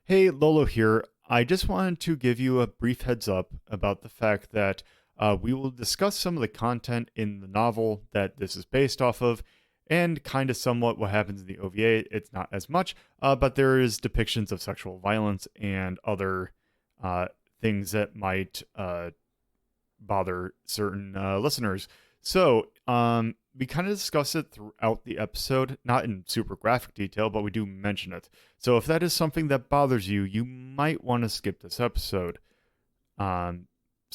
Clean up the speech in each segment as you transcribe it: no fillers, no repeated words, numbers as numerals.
Hey, Lolo here. I just wanted to give you a brief heads up about the fact that we will discuss some of the content in the novel that this is based off of, and kind of somewhat what happens in the OVA. It's not as much, but there is depictions of sexual violence and other uh, things that might bother certain listeners. So, we kind of discuss it throughout the episode, not in super graphic detail, but we do mention it. So if that is something that bothers you, you might want to skip this episode. Um,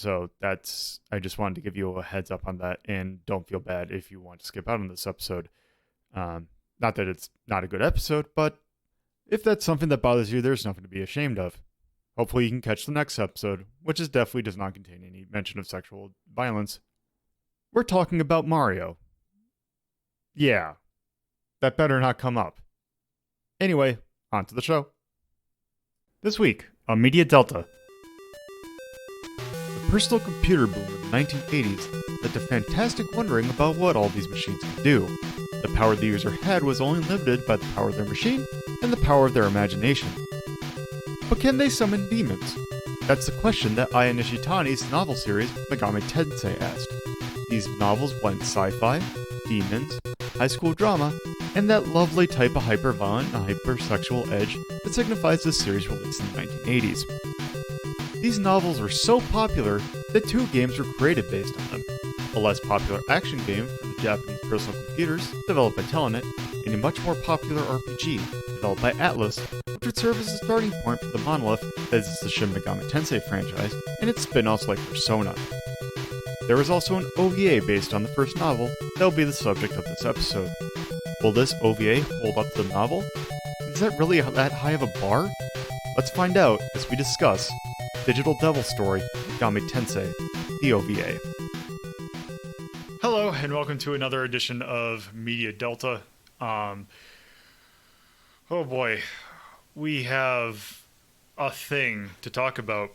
I just wanted to give you a heads up on that, and don't feel bad if you want to skip out on this episode. Not that it's not a good episode, but if that's something that bothers you, there's nothing to be ashamed of. Hopefully you can catch the next episode, which definitely does not contain any mention of sexual violence. We're talking about Mario. Yeah, that better not come up. Anyway, on to the show. This week on Media Delta. The personal computer boom in the 1980s led to fantastic wondering about what all these machines could do. The power the user had was only limited by the power of their machine and the power of their imagination. But can they summon demons? That's the question that Aya Nishitani's novel series Megami Tensei asked. These novels blend sci-fi, demons, high school drama, and that lovely type of hyper-violent and hyper-sexual edge that signifies this series released in the 1980s. These novels were so popular that two games were created based on them. A less popular action game for the Japanese personal computers, developed by Telenet, and a much more popular RPG, developed by Atlus, which would serve as a starting point for the monolith that is the Shin Megami Tensei franchise and its spin-offs like Persona. There is also an OVA based on the first novel that will be the subject of this episode. Will this OVA hold up to the novel? Is that really that high of a bar? Let's find out as we discuss Digital Devil Story Megami Tensei, the OVA. Hello, and welcome to another edition of Media Delta. Oh boy, we have a thing to talk about.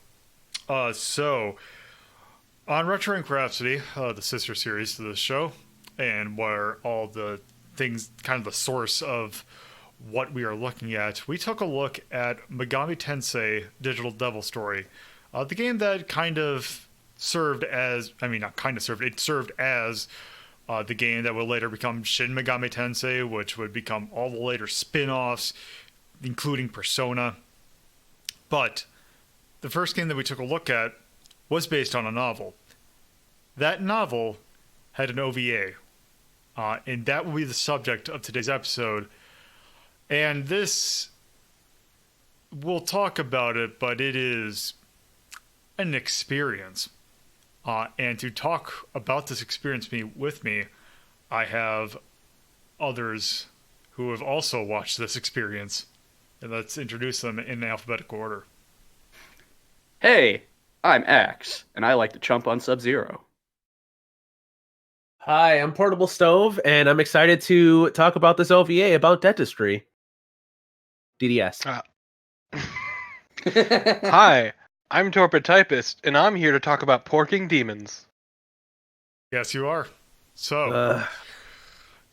On Retro Ink Rhapsody, the sister series to this show, and where all the things, kind of the source of what we are looking at, we took a look at Megami Tensei Digital Devil Story, the game that kind of served as, it served as the game that would later become Shin Megami Tensei, which would become all the later spin-offs, including Persona. But the first game that we took a look at was based on a novel. That novel had an OVA, and that will be the subject of today's episode. And this, we'll talk about it, but it is an experience. And to talk about this experience with me, I have others who have also watched this experience. And let's introduce them in alphabetical order. Hey, I'm Axe, and I like to chump on Sub-Zero. Hi, I'm PortableStove, and I'm excited to talk about this OVA about dentistry. DDS. Hi, I'm TorpidTypist, and I'm here to talk about porking demons. Yes, you are. So,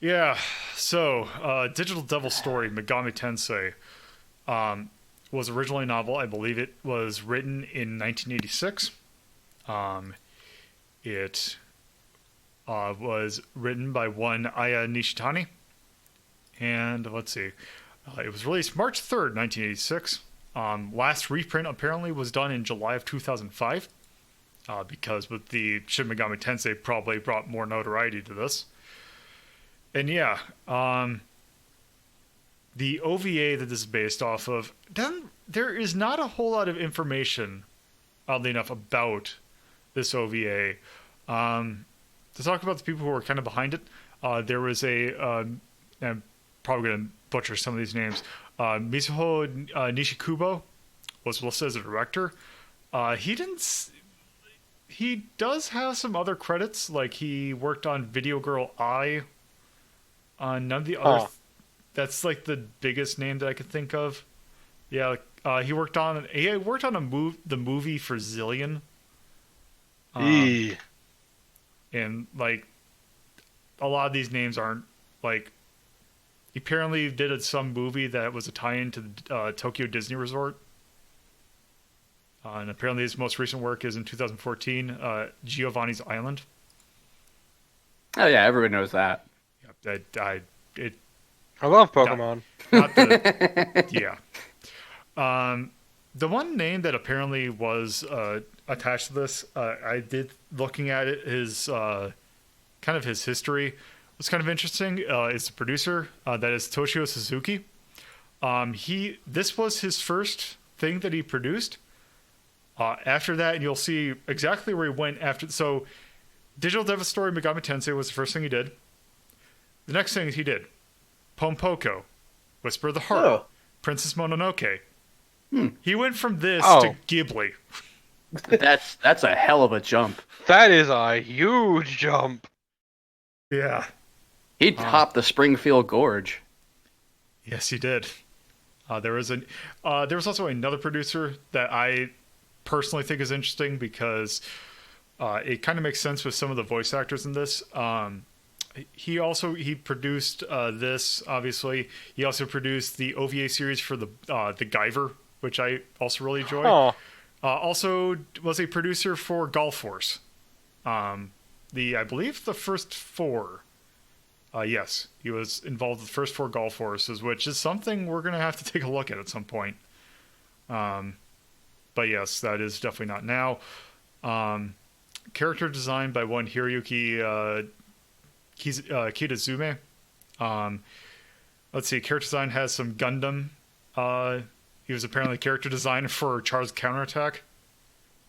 Digital Devil Story, Megami Tensei, was originally a novel. I believe it was written in 1986. It was written by one Aya Nishitani. And let's see. It was released March 3rd, 1986. Last reprint apparently was done in July of 2005. Because with the Shin Megami Tensei probably brought more notoriety to this. And yeah, the OVA that this is based off of, there is not a whole lot of information, oddly enough, about this OVA. To talk about the people who were kind of behind it, there was I'm probably going to butcher some of these names, Mizuho Nishikubo was listed as a director. He does have some other credits, like he worked on Video Girl I, none of the other... That's like the biggest name that I could think of. Yeah, he worked on the movie for Zillion. And like a lot of these names aren't like. He apparently did some movie that was a tie-in to the Tokyo Disney Resort And apparently his most recent work is in 2014, Giovanni's Island. Oh yeah, everyone knows that. Yeah, I love Pokemon. not the yeah. The one name that apparently was attached to this, I did looking at it, his kind of his history was kind of interesting. Is the producer that is Toshio Suzuki. This was his first thing that he produced. After that, and you'll see exactly where he went after. So, Digital Devil Story Megami Tensei was the first thing he did. The next thing he did, Pompoko, Whisper of the Heart, Oh. Princess Mononoke. He went from this Oh. to Ghibli. That's a hell of a jump. That is a huge jump. Yeah. He topped the Springfield Gorge. Yes, he did. There was also another producer that I personally think is interesting because it kind of makes sense with some of the voice actors in this. He produced this, obviously. He also produced the OVA series for the Guyver, which I also really enjoy. Oh, Also was a producer for Golf Force. I believe the first 4. Yes, he was involved with the first 4 Golf Forces, which is something we're going to have to take a look at some point. But yes, that is definitely not now. Character design by one Hiroyuki Kitazume. Let's see, character design has some Gundam. He was apparently character designer for Char's Counterattack.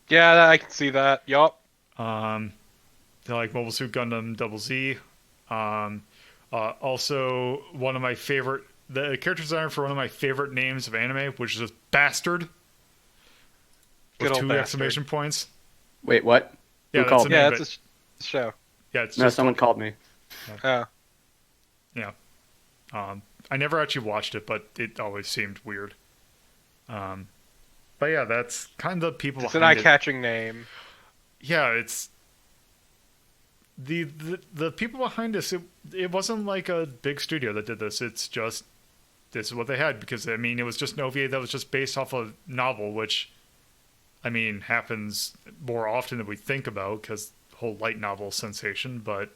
yeah, I can see that. Yup. Like Mobile Suit Gundam Double Z. Also, the character designer for one of my favorite names of anime, which is Bastard. Good With old 2 Bastard. exclamation points. Wait, what? Yeah, Who that's called a me? name, Yeah, but- it's a show. Yeah, it's No, just someone called me. Yeah. yeah. I never actually watched it, but it always seemed weird. But yeah, that's kind of the people It's an behind it. eye-catching name. Yeah, it's the people behind this. It wasn't like a big studio that did this. It's just this is what they had because I mean it was just an OVA that was just based off a novel, which I mean happens more often than we think about because whole light novel sensation. But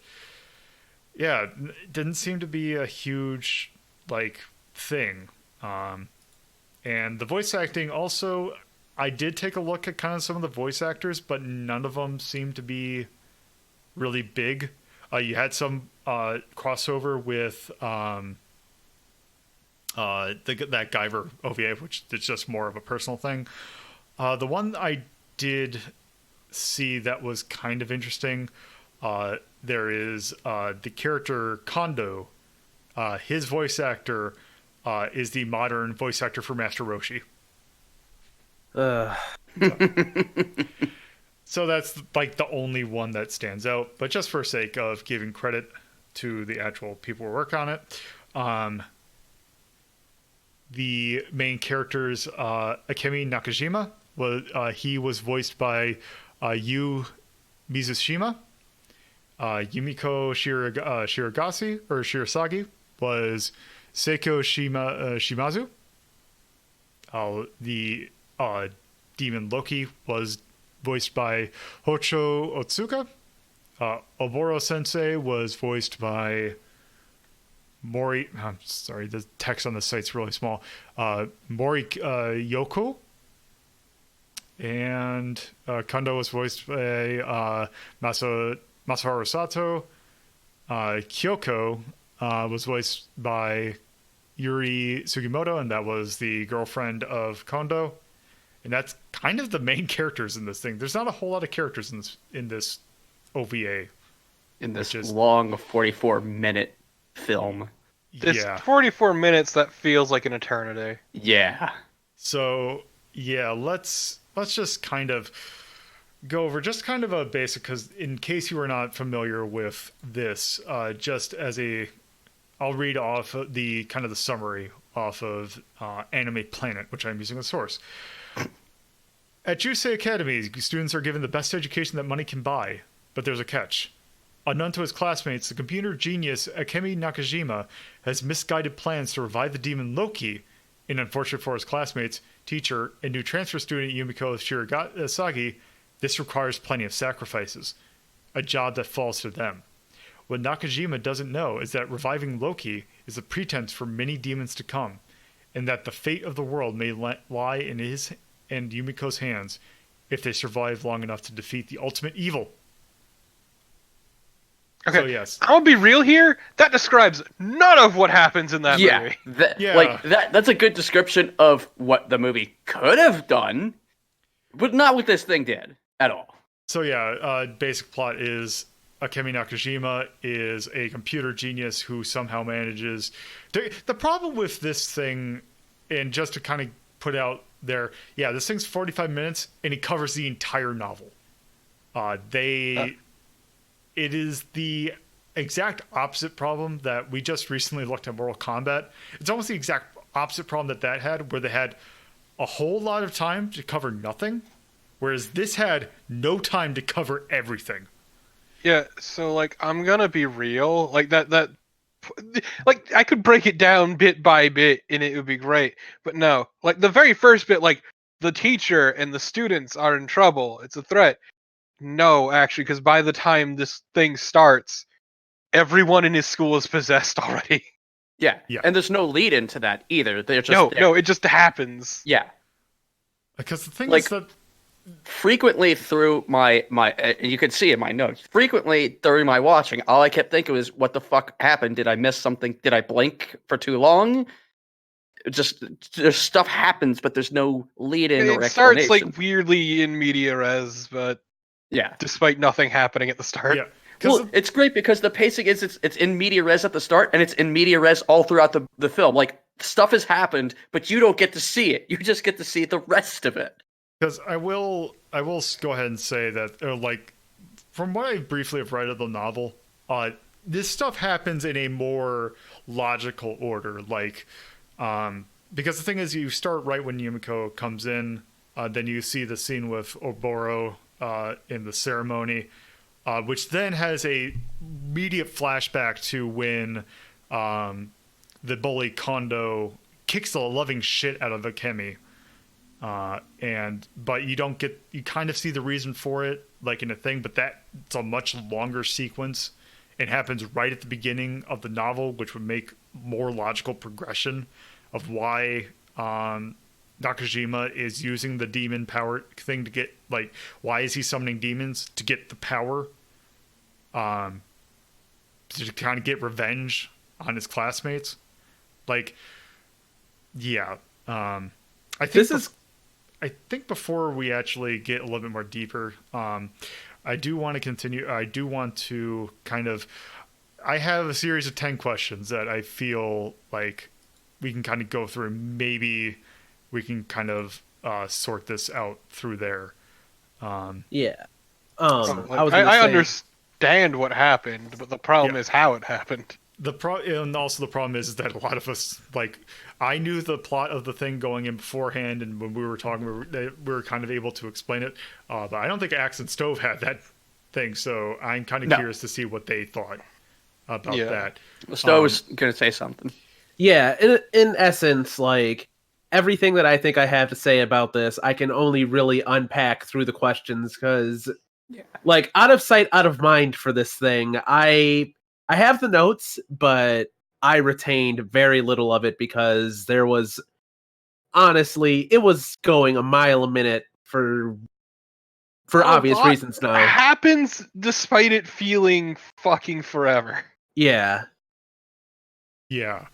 yeah, it didn't seem to be a huge like thing. And the voice acting also, I did take a look at kind of some of the voice actors, but none of them seemed to be really big. You had some crossover with that Guyver OVA, which is just more of a personal thing. The one I did see that was kind of interesting, there is the character Kondo. His voice actor is the modern voice actor for Master Roshi. So that's like the only one that stands out. But just for sake of giving credit to the actual people who work on it, the main characters, Akemi Nakajima, he was voiced by Yu Mizushima. Yumiko Shirasagi was Seiko Shimazu. The demon Loki was voiced by Hocho Otsuka. Oboro Sensei was voiced by Mori. I'm sorry, the text on the site's really small. Mori Yoko. And Kondo was voiced by Masaharu Sato. Kyoko was voiced by Yuri Sugimoto, and that was the girlfriend of Kondo. And that's kind of the main characters in this thing. There's not a whole lot of characters in this OVA. In this Which is- long 44-minute film. It's Yeah. 44 minutes that feels like an eternity. Yeah. So yeah, let's just kind of go over just kind of a basic, because in case you are not familiar with this, just as I'll read off the kind of the summary off of Anime Planet, which I'm using as a source. At Jusei Academy, students are given the best education that money can buy, but there's a catch. Unknown to his classmates, the computer genius Akemi Nakajima has misguided plans to revive the demon Loki and unfortunately for his classmates, teacher, and new transfer student Yumiko Shiragasagi, this requires plenty of sacrifices, a job that falls to them. What Nakajima doesn't know is that reviving Loki is a pretense for many demons to come, and that the fate of the world may lie in his and Yumiko's hands if they survive long enough to defeat the ultimate evil. Okay, So yes. I'm gonna be real here. That describes none of what happens in that movie. Like that's a good description of what the movie could have done, but not what this thing did at all. So yeah, basic plot is Akemi Nakajima is a computer genius who somehow manages the problem with this thing, and just to kind of put out there, this thing's 45 minutes and it covers the entire novel. It is the exact opposite problem that we just recently looked at Mortal Kombat. It's almost the exact opposite problem that had, where they had a whole lot of time to cover nothing, whereas this had no time to cover everything. Yeah, so like I'm gonna be real, like that like I could break it down bit by bit and it would be great. But no, like the very first bit, like the teacher and the students are in trouble. It's a threat. No, actually, because by the time this thing starts, everyone in his school is possessed already. Yeah. And there's no lead into that either. They're just no, it just happens. Yeah. Because the thing is that frequently through my you can see in my notes, frequently during my watching, all I kept thinking was, what the fuck happened? Did I miss something? Did I blink for too long? Just there's stuff happens, but there's no lead in or explanation. It starts like weirdly in media res, but despite nothing happening at the start. Yeah. Well, it's great because the pacing is it's in media res at the start, and it's in media res all throughout the film. Like, stuff has happened, but you don't get to see it. You just get to see the rest of it. Because I will go ahead and say that, like, from what I briefly have read of the novel, this stuff happens in a more logical order. Like, because the thing is, you start right when Yumiko comes in, then you see the scene with Oboro in the ceremony, which then has a immediate flashback to when the bully Kondo kicks the loving shit out of Akemi. But you kind of see the reason for it, like in a thing, but it's a much longer sequence. It happens right at the beginning of the novel, which would make more logical progression of why Nakajima is using the demon power thing to get, like, why is he summoning demons? To get the power, to kind of get revenge on his classmates. Like, I think before we actually get a little bit more deeper, I do want to continue. I do want to I have a series of 10 questions that I feel like we can kind of go through. Maybe we can kind of sort this out through there. I understand what happened, but the problem is how it happened. And also the problem is that a lot of us, like, I knew the plot of the thing going in beforehand, and when we were talking, we were kind of able to explain it. But I don't think Axe and Stove had that thing, so I'm kind of curious to see what they thought about that. Stove was going to say something. Yeah, in essence, like, everything that I think I have to say about this, I can only really unpack through the questions, because, like, out of sight, out of mind for this thing, I have the notes, but I retained very little of it because there was, honestly, it was going a mile a minute for obvious reasons now. It happens despite it feeling fucking forever. Yeah. Yeah.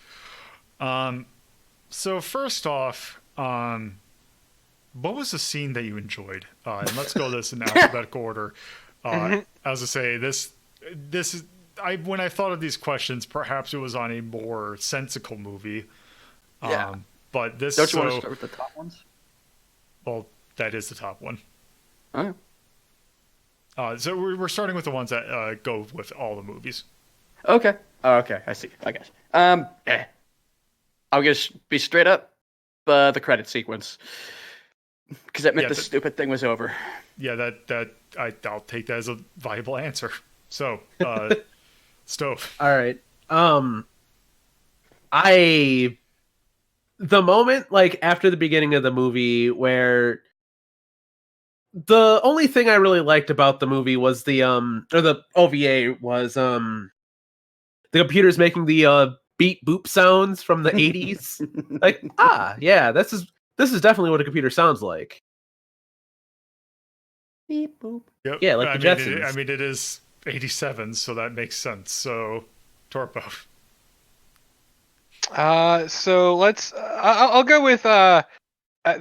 So first off, what was the scene that you enjoyed? And let's go this in alphabetical order. As I say, this is, when I thought of these questions, perhaps it was on a more sensical movie. But this. Don't you want to start with the top ones? Well, that is the top one. Oh. So we're starting with the ones that go with all the movies. Okay. Oh, okay. I see. I guess. I'll just be straight up. The credit sequence, because that meant the stupid thing was over. Yeah, I'll take that as a viable answer. So, Stove. All right. I the moment like after the beginning of the movie where the only thing I really liked about the movie was the or the OVA was the computers making the beep boop sounds from the 80s. Like, yeah, this is definitely what a computer sounds like. Beep boop. Yep. Yeah, like the Jetsons. It is 87, so that makes sense. So, Torpo. So let's. I'll go with at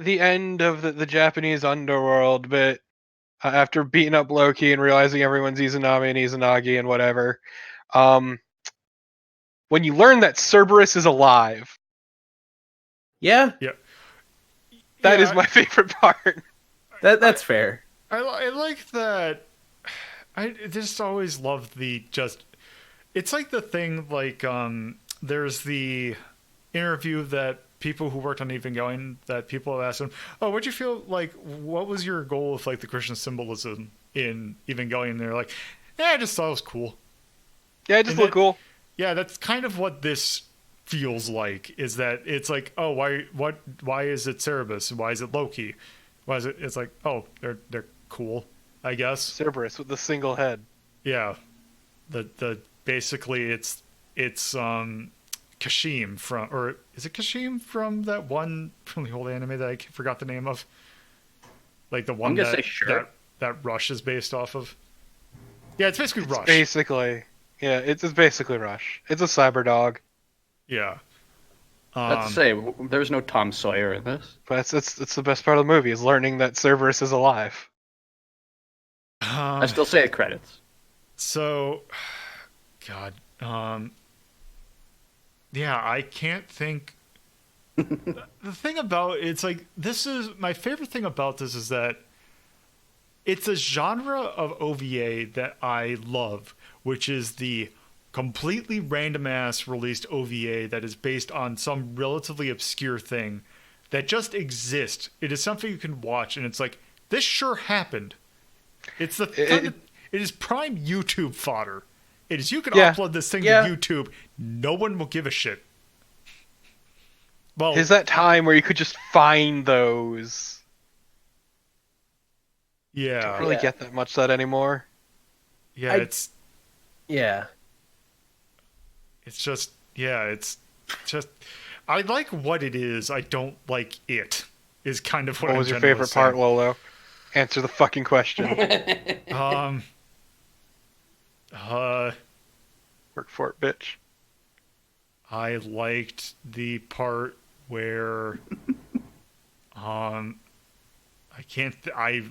the end of the Japanese underworld bit, after beating up Loki and realizing everyone's Izanami and Izanagi and whatever. When you learn that Cerberus is alive, Yeah, that is my favorite part. that's fair. I like that. I just always loved the just. It's like the thing like there's the interview that people who worked on Evangelion that people have asked them, oh, what'd you feel like? What was your goal with like the Christian symbolism in Evangelion? And they're like, yeah, I just thought it was cool. Yeah, it just looked cool. Yeah, that's kind of what this feels like. Is that it's like, oh, why is it Cerberus? Why is it Loki? Why is it? It's like, oh, they're cool, I guess. Cerberus with the single head. Yeah, the basically it's Kashim from, or is it Kashim from that one from the old anime that I forgot the name of? Like the one that Rush is based off of. Yeah, it's basically Rush. It's basically Rush. It's a cyber dog. Yeah. Let's say there's no Tom Sawyer in this. But it's the best part of the movie is learning that Cerberus is alive. I still say it credits. So, God, yeah, I can't think. The thing about it's like this is my favorite thing about this is that it's a genre of OVA that I love, which is the completely random ass released OVA that is based on some relatively obscure thing that just exists. It is something you can watch, and it's like this sure happened. It's it is prime YouTube fodder. It is you can upload this thing to YouTube. No one will give a shit. Well, is that time where you could just find those? Yeah, don't really get that much that anymore. Yeah, it's just I like what it is. I don't like it. Is kind of what was your favorite part, Lolo? Answer the fucking question. Work for it, bitch. I liked the part where I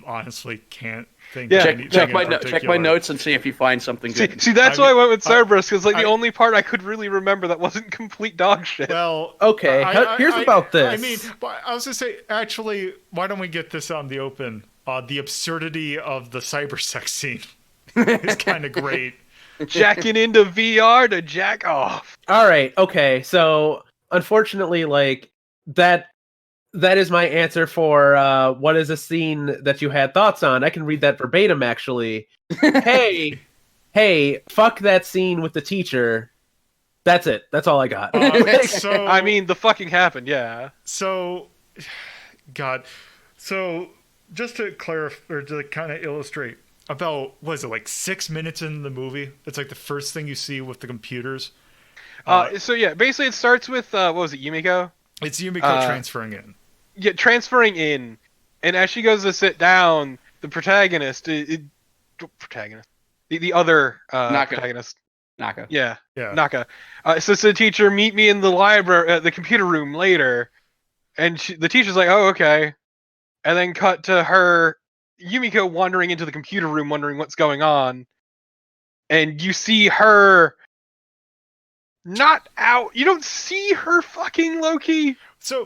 honestly can't think of anything check in my notes and see if you find something good. See that's why I went with Cerberus, because the only part I could really remember that wasn't complete dog shit. Well, okay, here's about this. I mean, I was gonna say, actually, why don't we get this out in the open? The absurdity of the cyber sex scene is kind of great. Jacking into VR to jack off. All right, okay. So unfortunately, like that is my answer for what is a scene that you had thoughts on. I can read that verbatim, actually. hey, fuck that scene with the teacher. That's it. That's all I got. So I mean, the fucking happened, yeah. So, God. So, just to clarify, or to kind of illustrate, about, what is it, like 6 minutes in the movie? It's like the first thing you see with the computers. So yeah, basically it starts with, what was it, Yumiko? It's Yumiko transferring in. Yeah, transferring in. And as she goes to sit down, the protagonist, the other protagonist. Naka. Yeah, Naka. Says to the teacher, meet me in the library, the computer room later. And the teacher's like, oh, okay. And then cut to her, Yumiko, wandering into the computer room, wondering what's going on. And you see her not out. You don't see her fucking Loki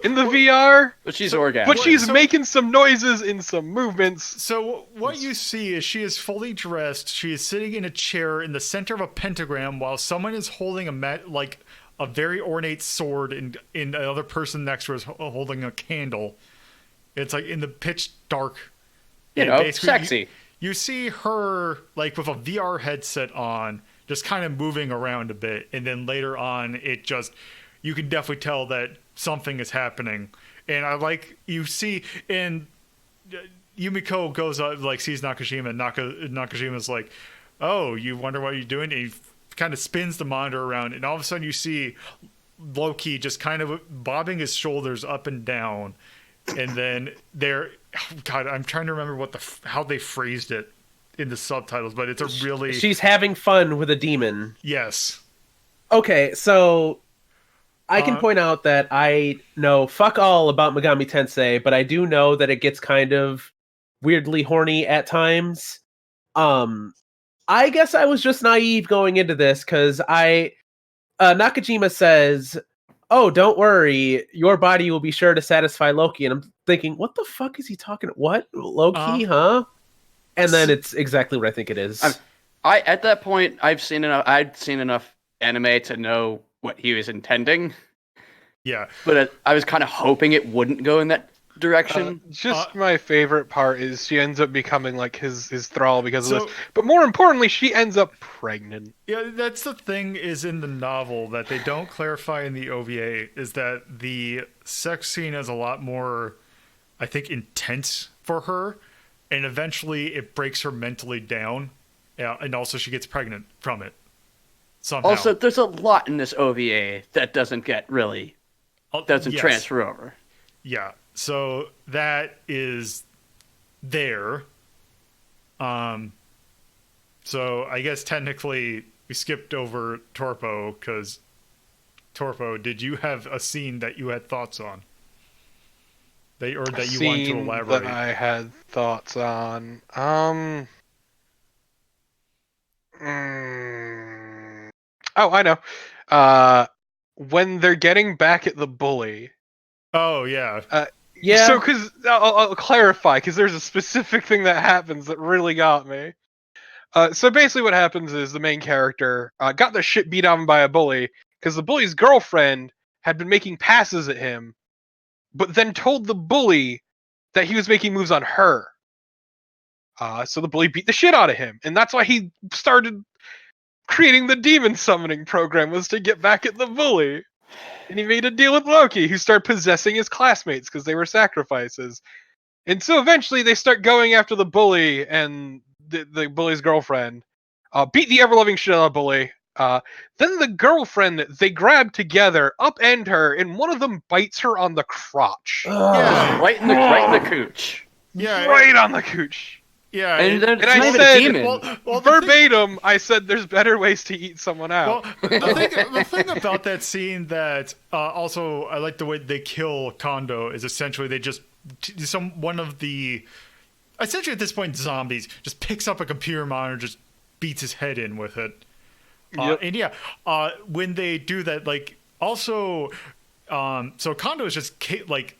in the VR. But she's orgasming. But she's making some noises in some movements. So what you see is she is fully dressed. She is sitting in a chair in the center of a pentagram while someone is holding a very ornate sword, and another person next to her is holding a candle. It's like in the pitch dark. Sexy. You see her like with a VR headset on, just kind of moving around a bit, and then later on, you can definitely tell that something is happening. And I like, you see, and Yumiko goes up, like, sees Nakajima, and Nakajima's like, oh, you wonder what you're doing? And he kind of spins the monitor around, and all of a sudden you see Loki just kind of bobbing his shoulders up and down. And then God, I'm trying to remember how they phrased it in the subtitles, but it's a really... She's having fun with a demon. Yes. Okay, so I can point out that I know fuck all about Megami Tensei, but I do know that it gets kind of weirdly horny at times. I guess I was just naive going into this, because Nakajima says, oh, don't worry, your body will be sure to satisfy Loki. And I'm thinking, what the fuck is he talking? What? Loki, huh? And then it's exactly what I think it is. At that point, I'd seen enough anime to know what he was intending. Yeah. But I was kind of hoping it wouldn't go in that direction. My favorite part is she ends up becoming like his thrall because of this. But more importantly, she ends up pregnant. Yeah, that's the thing is in the novel that they don't clarify in the OVA is that the sex scene is a lot more, I think, intense for her. And eventually it breaks her mentally down. Yeah, and also she gets pregnant from it. Somehow. Also, there's a lot in this OVA that doesn't transfer over. Yeah. So that is there. So I guess technically we skipped over Torpo because Torpo, did you have a scene that you had thoughts on? That you want to elaborate? That I had thoughts on. Oh, I know. When they're getting back at the bully. Oh yeah. Yeah. So, because I'll clarify, because there's a specific thing that happens that really got me. So basically, what happens is the main character got the shit beat on by a bully because the bully's girlfriend had been making passes at him, but then told the bully that he was making moves on her. So the bully beat the shit out of him, and that's why he started creating the demon summoning program, was to get back at the bully. And he made a deal with Loki, who started possessing his classmates because they were sacrifices. And so eventually they start going after the bully and the bully's girlfriend. Beat the ever-loving shit out of the bully. Then the girlfriend, they grab together, upend her, and one of them bites her on the crotch. Yeah. Right in the cooch. Yeah. Right on the cooch. Yeah, and I said, a demon. Well, verbatim, I said there's better ways to eat someone out. Well, the thing about that scene that also I like the way they kill Kondo is essentially they just essentially at this point zombies just picks up a computer monitor, just beats his head in with it. Yep. And yeah, when they do that, like also, so Kondo is just like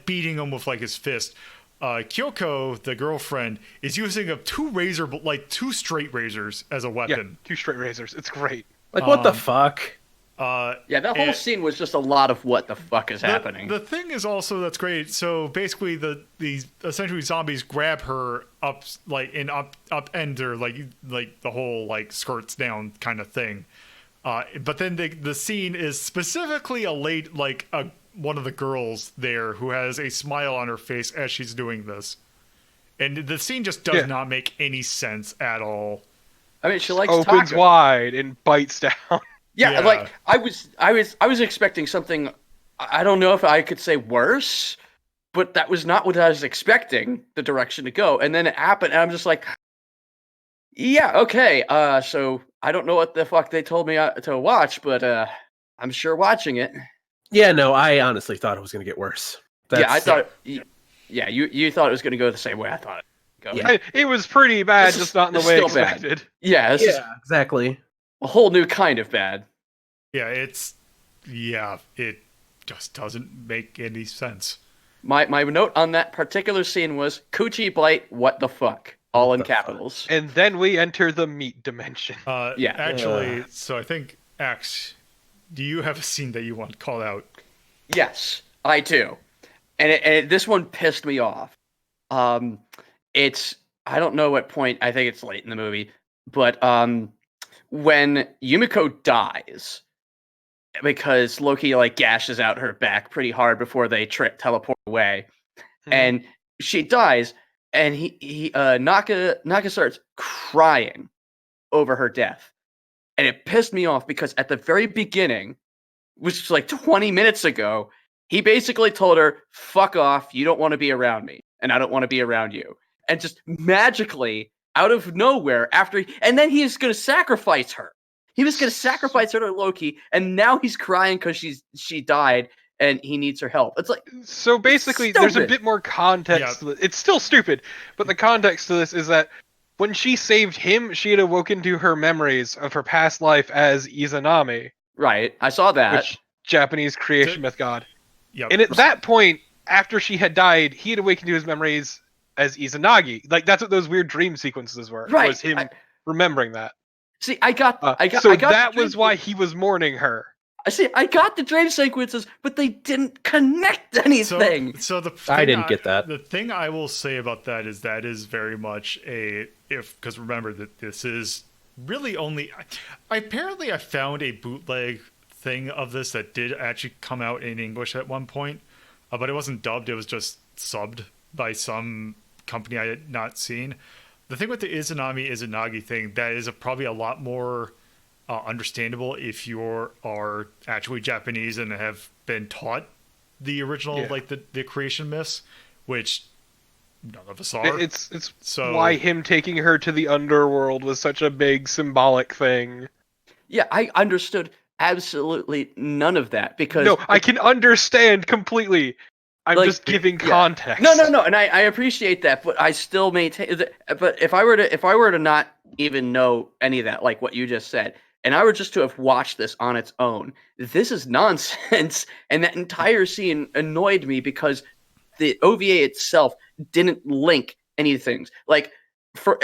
beating him with like his fist. Kyoko, the girlfriend, is using two straight razors as a weapon. Yeah, 2 straight razors. It's great. Like, what the fuck? Yeah, that whole scene was just a lot of what the fuck is happening. The thing is also that's great. So basically, these essentially zombies grab her up, upend her, like the whole like skirts down kind of thing. But then the scene is specifically one of the girls there who has a smile on her face as she's doing this. And the scene just does not make any sense at all. I mean, she likes opens taco. wide and bites down. Yeah, like I was expecting something. I don't know if I could say worse, but that was not what I was expecting the direction to go. And then it happened, and I'm just like, yeah, okay. So I don't know what the fuck they told me to watch, but I'm sure watching it. Yeah, no, I honestly thought it was going to get worse. I thought. Yeah, you thought it was going to go the same way I thought it would go. Yeah. It was pretty bad, just not in the way expected. Bad. Yeah, exactly. A whole new kind of bad. Yeah, it just doesn't make any sense. My note on that particular scene was Coochie Blight, what the fuck? All in capitals. And then we enter the meat dimension. Actually, so I think, Axe, do you have a scene that you want called out? Yes, I do. And this one pissed me off. It's, I don't know what point, I think it's late in the movie, but when Yumiko dies, because Loki like gashes out her back pretty hard before they teleport away, and she dies. And Naka starts crying over her death, and it pissed me off because at the very beginning, which was like 20 minutes ago, he basically told her, "Fuck off! You don't want to be around me, and I don't want to be around you." And just magically, out of nowhere, and then he's gonna sacrifice her. He was gonna sacrifice her to Loki, and now he's crying because she died, and he needs her help. It's like, so basically, there's a bit more context. Yeah. It's still stupid, but the context to this is that when she saved him, she had awoken to her memories of her past life as Izanami, right? I saw that. which Japanese creation myth god. Yep. And at that point, after she had died, he had awakened to his memories as Izanagi. Like that's what those weird dream sequences were. Right. Was him remembering that. See, I got So that was why he was mourning her. I got the dream sequences, but they didn't connect anything. So I didn't get that. The thing I will say about that is very much because remember that this is really only. Apparently, I found a bootleg thing of this that did actually come out in English at one point, but it wasn't dubbed. It was just subbed by some company I had not seen. The thing with the Izanagi thing, that is probably a lot more understandable if you are actually Japanese and have been taught the original, like the creation myths, which none of us are. It's why him taking her to the underworld was such a big symbolic thing. Yeah, I understood absolutely none of that because I can understand completely. I'm just giving context. No, and I appreciate that, but I still maintain that. But if I were to not even know any of that, like what you just said, and I were just to have watched this on its own, this is nonsense. And that entire scene annoyed me because the OVA itself didn't link any things. Like for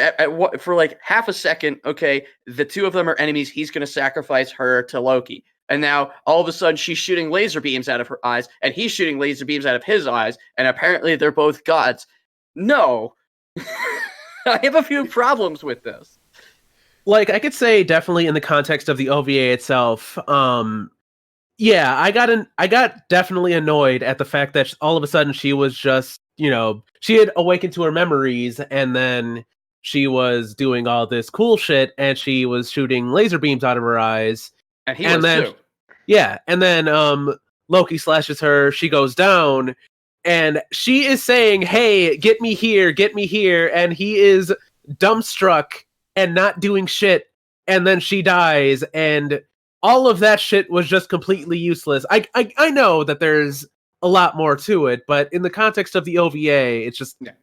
like half a second, okay, the two of them are enemies. He's going to sacrifice her to Loki. And now, all of a sudden, she's shooting laser beams out of her eyes, and he's shooting laser beams out of his eyes, and apparently they're both gods. No. I have a few problems with this. Like, I could say definitely in the context of the OVA itself, yeah, I got definitely annoyed at the fact that all of a sudden she was just, she had awakened to her memories, and then she was doing all this cool shit, and she was shooting laser beams out of her eyes. And he was too. Yeah, and then Loki slashes her, she goes down, and she is saying, "Hey, get me here," and he is dumbstruck and not doing shit, and then she dies, and all of that shit was just completely useless. I know that there's a lot more to it, but in the context of the OVA, it's just... Yeah.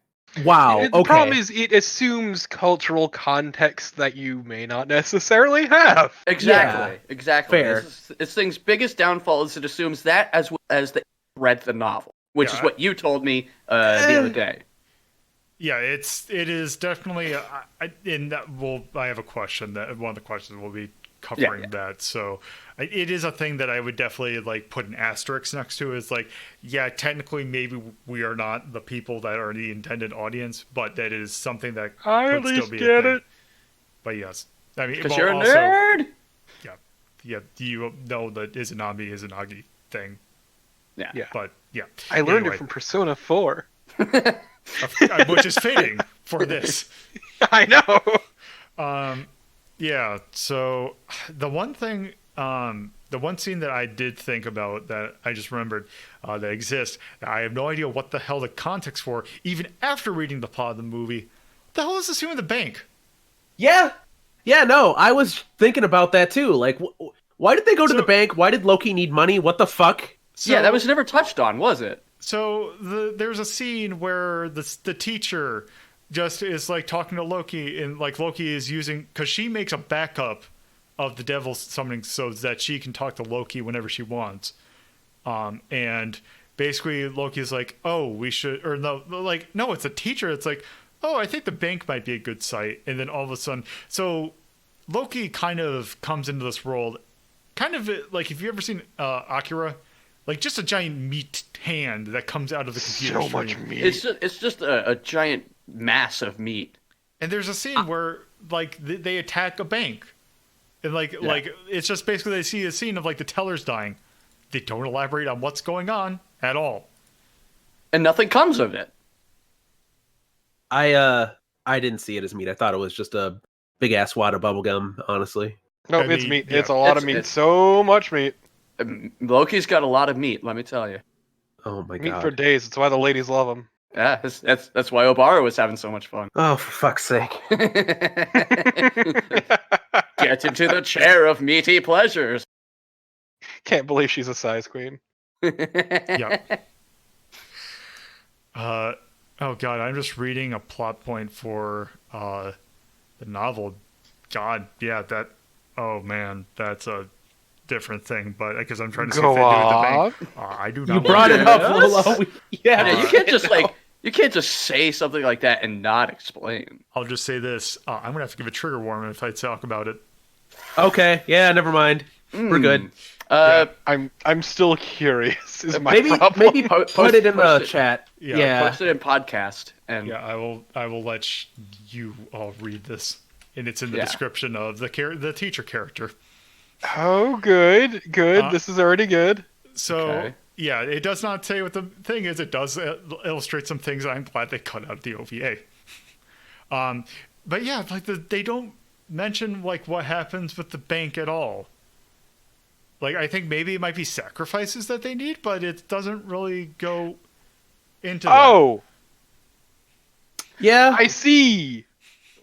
Wow. The problem is it assumes cultural context that you may not necessarily have. Exactly. Fair. This thing's biggest downfall is it assumes that as well as they read the novel, which is what you told me the other day. Yeah, it is definitely. I have a question that one of the questions will be covering that. So it is a thing that I would definitely put an asterisk next to. Is technically maybe we are not the people that are the intended audience, but that is something that I could at least still be get a thing. it. But yes, I mean, because you're a nerd. Yeah. Do you know the Izanagi thing? Yeah. But yeah, I learned it from Persona 4. Which is fitting for this. I know. Yeah, so the one thing, the one scene that I did think about that I just remembered that exists, I have no idea what the hell the context for, even after reading the plot of the movie. What the hell is the scene with the bank? Yeah, no, I was thinking about that too. Like, why did they go to the bank? Why did Loki need money? What the fuck? That was never touched on, was it? So there's a scene where the teacher just is talking to Loki, and Loki is using, because she makes a backup of the devil summoning so that she can talk to Loki whenever she wants. And basically Loki's like, oh, we should, or no, no, it's a teacher. It's oh, I think the bank might be a good site. And then all of a sudden, so Loki kind of comes into this world, kind of if you've ever seen Akira, just a giant meat hand that comes out of the computer. So much meat. It's just a giant mass of meat. And there's a scene where they attack a bank, And like it's just basically they see a scene of like the tellers dying. They don't elaborate on what's going on at all. And nothing comes of it. I didn't see it as meat. I thought it was just a big ass wad of bubblegum, honestly. No, I it's mean, meat. yeah. It's a lot of meat. So much meat. Loki's got a lot of meat, let me tell you. Oh my Meat god. for days. That's why the ladies love him. Yeah, that's why Obara was having so much fun. Oh, for fuck's sake. Get into the chair of meaty pleasures. Can't believe she's a size queen. Yep. Oh god, I'm just reading a plot point for the novel. God, yeah, that. Oh man, that's a different thing. But because I'm trying to see Go if they do the on. bank. I do not. You want brought to it do up, that. Willow. Yeah, you can't just say something like that and not explain. I'll just say this: I'm gonna have to give a trigger warning if I talk about it. Okay, yeah, never mind. We're good. I'm still curious. Is my Maybe problem. put it in the chat. Yeah. Post it in podcast, and Yeah, I will let you all read this, and it's in the Yeah. description of the teacher character. Oh, good. This is already good. So Okay. yeah, it does not say what the thing is. It does illustrate some things. I'm glad they cut out the OVA. But yeah, like they don't mention like what happens with the bank at all. Like I think maybe it might be sacrifices that they need, but it doesn't really go into that. Oh, Yeah. I see.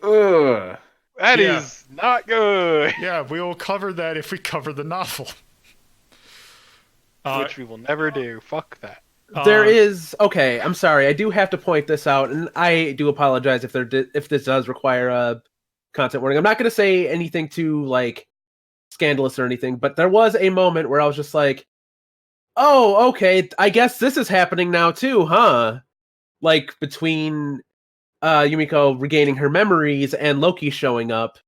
ugh. That Yeah. is not good. Yeah, we will cover that if we cover the novel. Which we will never do. Fuck that. There is okay. I'm sorry. I do have to point this out, and I do apologize if if this does require a content warning. I'm not going to say anything too like scandalous or anything, but there was a moment where I was just like, "Oh, okay. I guess this is happening now too, huh?" Like between Yumiko regaining her memories and Loki showing up,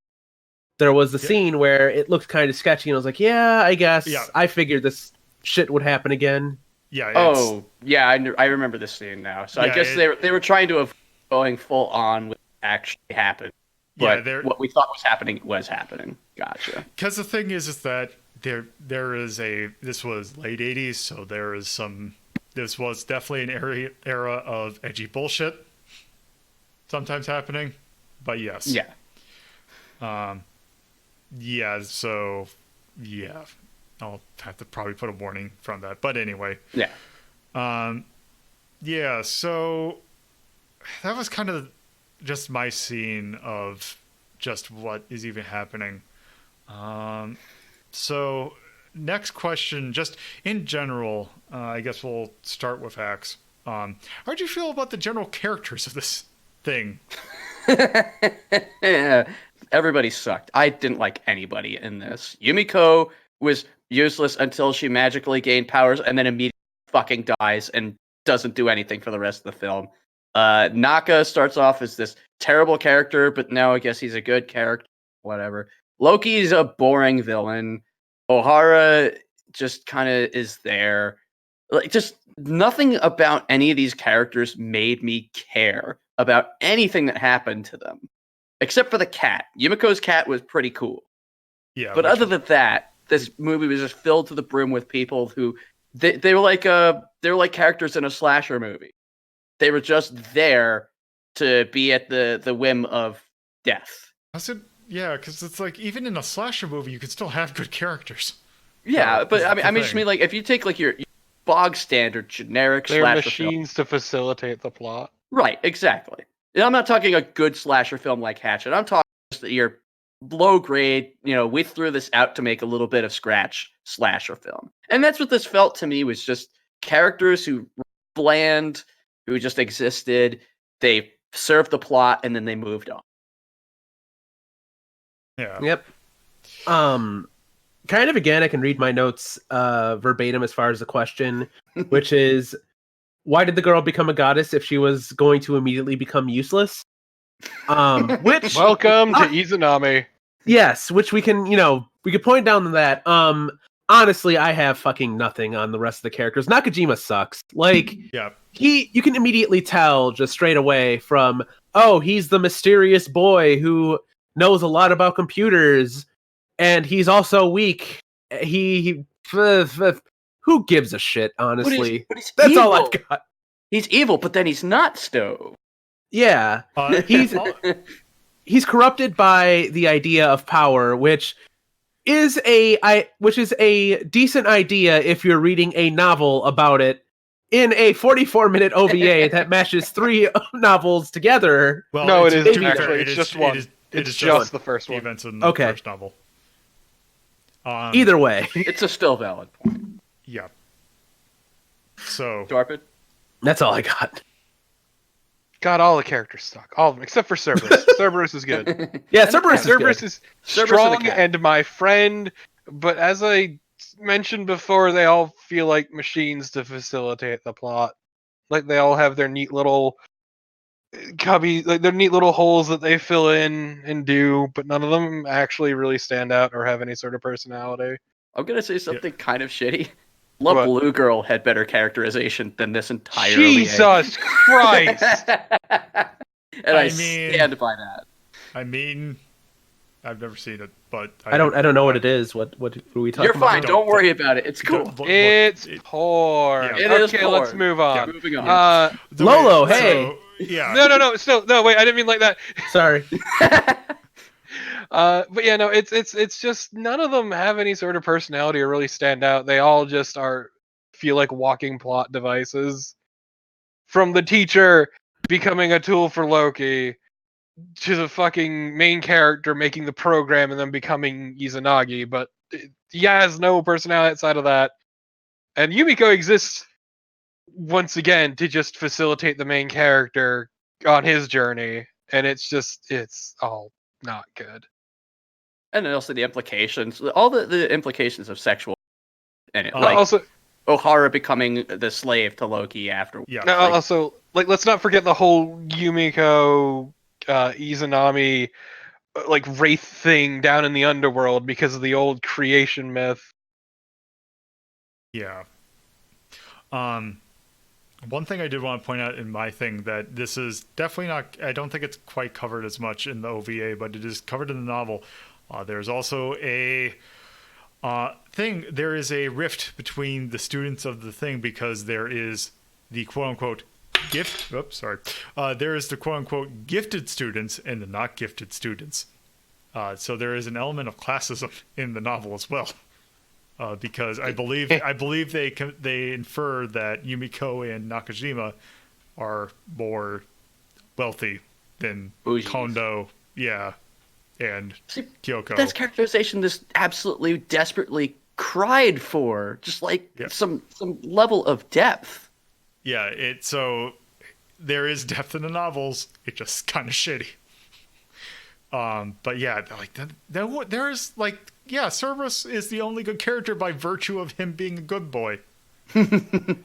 there was the scene where it looked kind of sketchy, and I was like, "Yeah, I guess I figured this shit would happen again." Yeah. Oh, yeah, I remember this scene now. So I Yeah, guess they were trying to avoid going full on with what actually happened. Yeah, But what we thought was happening. Gotcha. Because the thing is that there is this was late 80s, so this was definitely an era of edgy bullshit sometimes happening, but yes. Yeah. Yeah, so yeah, I'll have to probably put a warning from that, but anyway. Yeah. Yeah, so that was kind of just my scene of just what is even happening. So next question, just in general, I guess we'll start with Axe. How'd you feel about the general characters of this thing? Everybody sucked. I didn't like anybody in this. Yumiko was useless until she magically gained powers and then immediately fucking dies and doesn't do anything for the rest of the film. Naka starts off as this terrible character, but now I guess he's a good character. Whatever. Loki's a boring villain. O'Hara just kind of is there. Like, just nothing about any of these characters made me care about anything that happened to them, except for the cat. Yumiko's cat was pretty cool. Yeah, But other than that, this movie was just filled to the brim with people who they were like characters in a slasher movie. They were just there to be at the whim of death. I said, yeah, because it's like even in a slasher movie, you can still have good characters. Yeah, So, but that's I the mean, just thing. mean like if you take like your bog standard generic They're slasher film, machines to facilitate the plot. right? Exactly. And I'm not talking a good slasher film like Hatchet. I'm talking just your low grade. We threw this out to make a little bit of scratch slasher film, and that's what this felt to me, was just characters who were bland, who just existed. They served the plot, and then they moved on. Yeah. Yep. Kind of again, I can read my notes verbatim as far as the question, which is, why did the girl become a goddess if she was going to immediately become useless? Which Welcome to Izanami. yes, which we can point down to that. Honestly, I have fucking nothing on the rest of the characters. Nakajima sucks. Like, Yeah. you can immediately tell just straight away from, oh, he's the mysterious boy who knows a lot about computers. and he's also weak. Who gives a shit, honestly? But he's That's evil. all I've got. He's evil, but then he's not Stove. Yeah, he's corrupted by the idea of power, which is a decent idea if you're reading a novel about it in a 44-minute OVA that matches 3 novels together. Well, No, it isn't to be actually. fair, It's just one. It It's is just the first the one. events in the Okay. first novel. Either way, It's a still valid point. Yeah. So Torpid? that's all I got. Got all the characters stuck, all of them except for Cerberus. Cerberus is good. Yeah, Cerberus is Cerberus good. is Cerberus and the strong cat. and my friend, but as I mentioned before, they all feel like machines to facilitate the plot. Like they all have their neat little cubby, like their neat little holes that they fill in and do, but none of them actually really stand out or have any sort of personality. I'm gonna say something kind of shitty. Love What? Blue Girl had better characterization than this entire Jesus Christ! OVA. And I stand by that. I mean, I've never seen it, but I don't know what it is. What are we talking You're about? fine. Don't worry about it. It's cool. It's poor. Yeah. It is Okay, poor. let's move on. Moving on. Lolo, hey! Yeah. No, still, no, wait, I didn't mean like that. Sorry. But yeah, no, it's just none of them have any sort of personality or really stand out. They all just feel like walking plot devices. From the teacher becoming a tool for Loki to the fucking main character making the program and then becoming Izanagi, but he has no personality outside of that. And Yumiko exists once again to just facilitate the main character on his journey, and it's all not good. And then also the implications, all the implications of sexual in it. Uh, Like Also, O'Hara becoming the slave to Loki after. Yeah. also, like, let's not forget the whole Yumiko Izanami like wraith thing down in the underworld because of the old creation myth. Yeah. One thing I did want to point out in my thing that this is definitely not. I don't think it's quite covered as much in the OVA, but it is covered in the novel. There's also a thing. There is a rift between the students of the thing because there is the quote unquote gift. Oops, sorry. There is the quote unquote gifted students and the not gifted students. So there is an element of classism in the novel as well. Because I believe they infer that Yumiko and Nakajima are more wealthy than Bougies. Kondo, and Kyoko. That's characterization this absolutely desperately cried for. Just like some level of depth. Yeah, so there is depth in the novels. It's just kind of shitty. But yeah, like there is like. Yeah, Cerberus is the only good character by virtue of him being a good boy.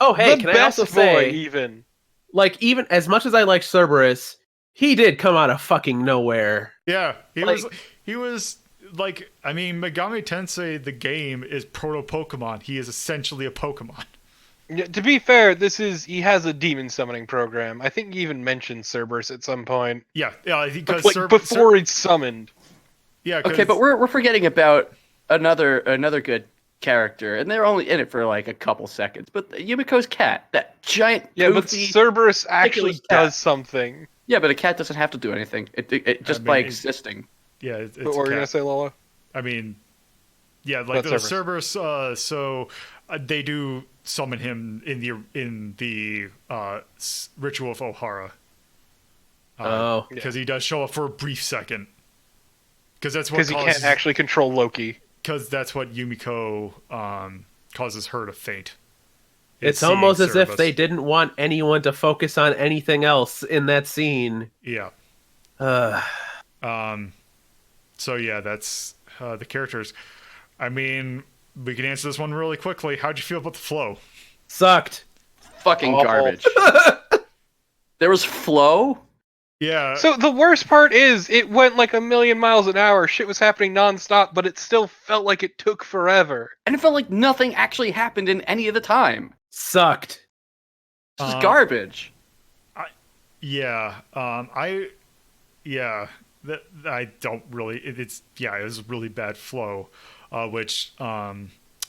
Oh, hey, The can I best also boy, say, even. like, even as much as I like Cerberus, he did come out of fucking nowhere. Yeah, he Like- was like, I mean, Megami Tensei, the game, is proto-Pokemon. He is essentially a Pokemon. Yeah, to be fair, he has a demon summoning program. I think he even mentioned Cerberus at some point. Yeah, because Like before it's summoned. yeah. Okay, but we're forgetting about another good character, and they're only in it for like a couple seconds. But Yumiko's cat, that giant, Yeah, but goofy, Cerberus actually ridiculous cat. does something. Yeah, but a cat doesn't have to do anything. It just by mean, existing. yeah, it's What were you gonna say, Lola? I mean, yeah, like That's the Cerberus. So they do summon him in the ritual of O'Hara. Oh. Because he does show up for a brief second. Because that's what Because he can't actually control Loki. Because that's what Yumiko causes her to faint. It's seeing almost as if Cerberus. they didn't want anyone to focus on anything else in that scene. Yeah. So yeah, that's the characters. I mean, we can answer this one really quickly. How'd you feel about the flow? Sucked. Fucking Awful. garbage. There was flow. Yeah. So the worst part is, it went like 1,000,000 miles an hour. Shit was happening nonstop, but it still felt like it took forever. And it felt like nothing actually happened in any of the time. Sucked. This is garbage. Yeah. Yeah. I don't really. It's it was really bad flow, which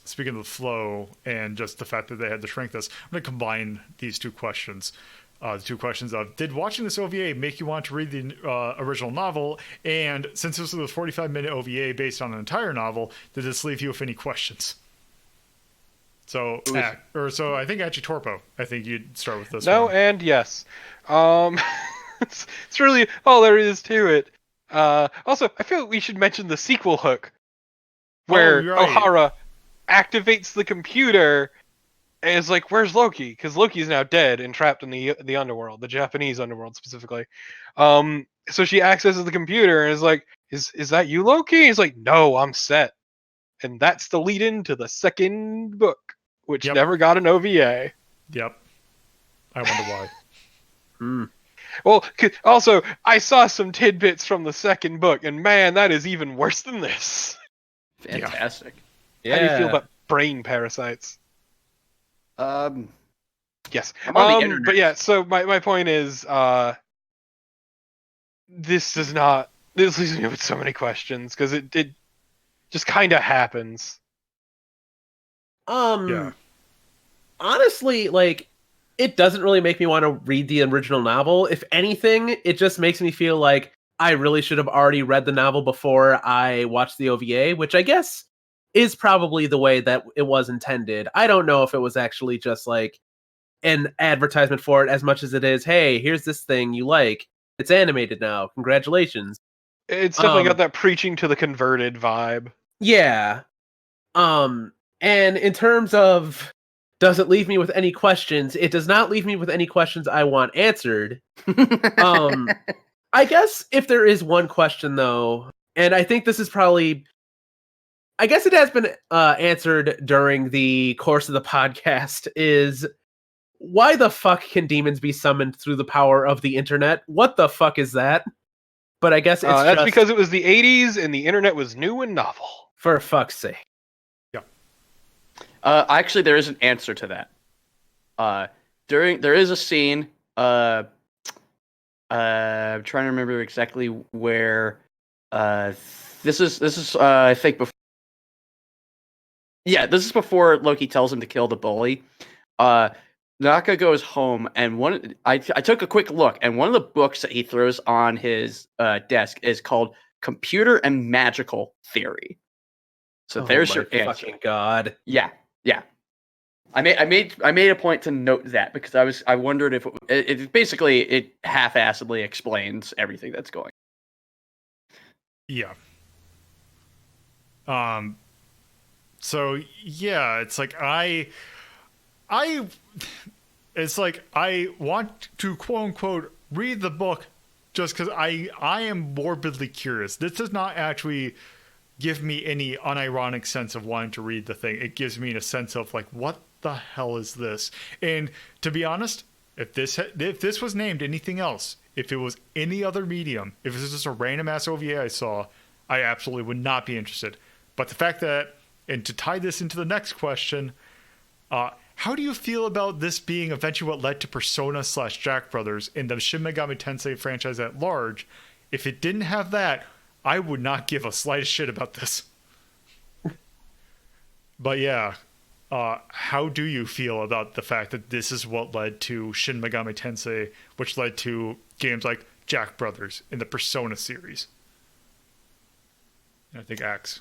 speaking of the flow and just the fact that they had to shrink this, I'm going to combine these two questions. The two questions of, did watching this OVA make you want to read the original novel? And since this was a 45-minute OVA based on an entire novel, did this leave you with any questions? So, so I think actually Torpo, I think you'd start with this No one. and yes. It's really all there is to it. Also, I feel like we should mention the sequel hook, where right. Ohara activates the computer and is like, "Where's Loki?" Because Loki's now dead and trapped in the underworld, the Japanese underworld specifically. So she accesses the computer and is like, "Is that you, Loki?" He's like, "No, I'm Set," and that's the lead into the second book, which never got an OVA. Yep. I wonder why. Well, also, I saw some tidbits from the second book, and man, that is even worse than this. Fantastic. Yeah. How do you feel about brain parasites? Yes. I'm on the internet. But yeah, so my point is, this leaves me with so many questions, because it just kind of happens. Honestly, like, it doesn't really make me want to read the original novel. If anything, it just makes me feel like I really should have already read the novel before I watched the OVA, which I guess is probably the way that it was intended. I don't know if it was actually just like an advertisement for it as much as it is, hey, here's this thing you like. It's animated now. Congratulations. It's definitely got that preaching to the converted vibe. Yeah. And in terms of, does it leave me with any questions? It does not leave me with any questions I want answered. I guess if there is one question, though, and I think this is probably, I guess it has been answered during the course of the podcast, is why the fuck can demons be summoned through the power of the internet? What the fuck is that? But I guess it's that's just because it was the 80s and the internet was new and novel. For fuck's sake. Actually, there is an answer to that. There is a scene. I'm trying to remember exactly where. This is I think before. Yeah, this is before Loki tells him to kill the bully. Naka goes home, and I took a quick look, and one of the books that he throws on his desk is called "Computer and Magical Theory." So there's your answer. Fucking God. Yeah. I made a point to note that because I wondered if it basically it half-assedly explains everything that's going. Yeah. So yeah, it's like it's like I want to quote unquote read the book just because I am morbidly curious. This does not actually give me any unironic sense of wanting to read the thing. It gives me a sense of like, what the hell is this? And to be honest, if this was named anything else, if it was any other medium, if it was just a random ass OVA I saw, I absolutely would not be interested. But the fact that, and to tie this into the next question, how do you feel about this being eventually what led to Persona / Jack Brothers in the Shin Megami Tensei franchise at large? If it didn't have that, I would not give a slightest shit about this. But yeah, how do you feel about the fact that this is what led to Shin Megami Tensei, which led to games like Jack Brothers in the Persona series? And I think Axe.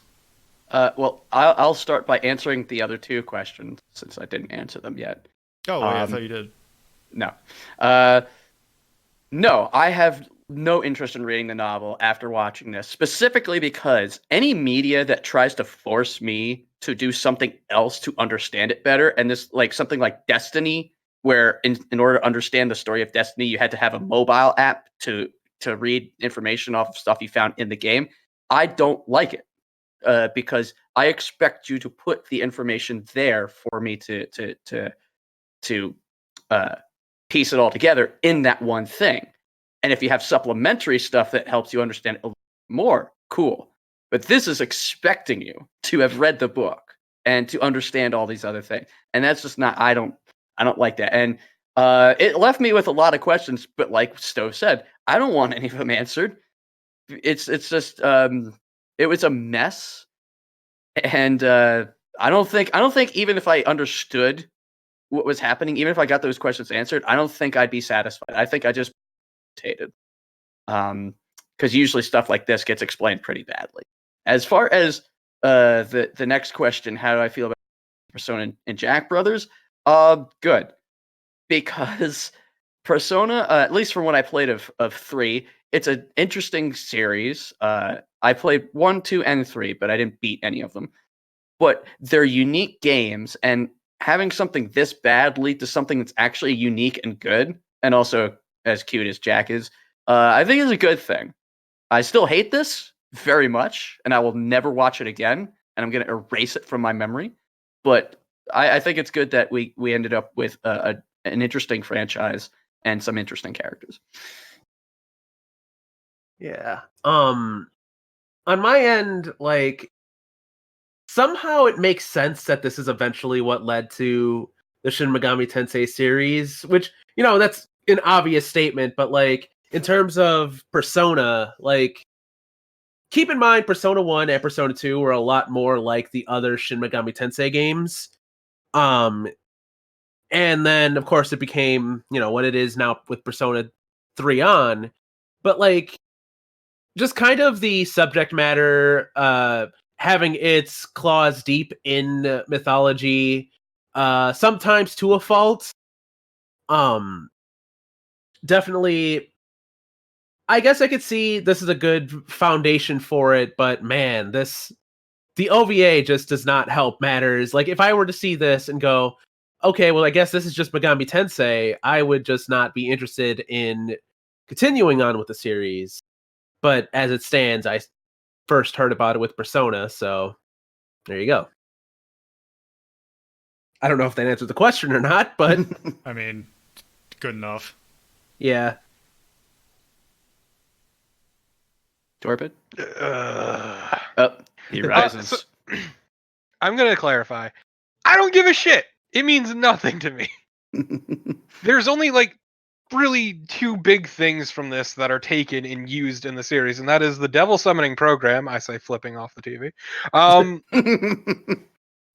Well, I'll start by answering the other two questions since I didn't answer them yet. Oh, wait, I thought you did. No. No, I have no interest in reading the novel after watching this, specifically because any media that tries to force me to do something else to understand it better, and this like something like Destiny, where in order to understand the story of Destiny, you had to have a mobile app to read information off of stuff you found in the game. I don't like it. Because I expect you to put the information there for me to piece it all together in that one thing. And if you have supplementary stuff that helps you understand it a little more, cool. But this is expecting you to have read the book and to understand all these other things, and that's just not. I don't like that. And it left me with a lot of questions. But like Stowe said, I don't want any of them answered. it's just it was a mess, and I don't think even if I understood what was happening, even if I got those questions answered, I don't think I'd be satisfied. I think I just hated. Because usually stuff like this gets explained pretty badly. As far as the next question, how do I feel about Persona and Jack Brothers? Good, because Persona, at least from what I played of 3, it's an interesting series. I played 1, 2, and 3, but I didn't beat any of them. But they're unique games, and having something this bad lead to something that's actually unique and good, and also as cute as Jack is, I think is a good thing. I still hate this very much, and I will never watch it again, and I'm going to erase it from my memory. But I think it's good that we ended up with an interesting franchise and some interesting characters. Yeah. On my end, like, somehow it makes sense that this is eventually what led to the Shin Megami Tensei series, which, that's an obvious statement, but like in terms of Persona, like, keep in mind Persona 1 and Persona 2 were a lot more like the other Shin Megami Tensei games. And then of course it became, what it is now with Persona 3 on. But like, just kind of the subject matter, having its claws deep in mythology, sometimes to a fault. Definitely, I guess I could see this is a good foundation for it, but man, the OVA just does not help matters. Like, if I were to see this and go, okay, well, I guess this is just Megami Tensei, I would just not be interested in continuing on with the series. But as it stands, I first heard about it with Persona, so there you go. I don't know if that answered the question or not, but I mean, good enough. yeah. Torpid? Uh, He rises. I'm gonna clarify. I don't give a shit. It means nothing to me. There's only like really 2 big things from this that are taken and used in the series, and that is the devil summoning program. I say flipping off the TV.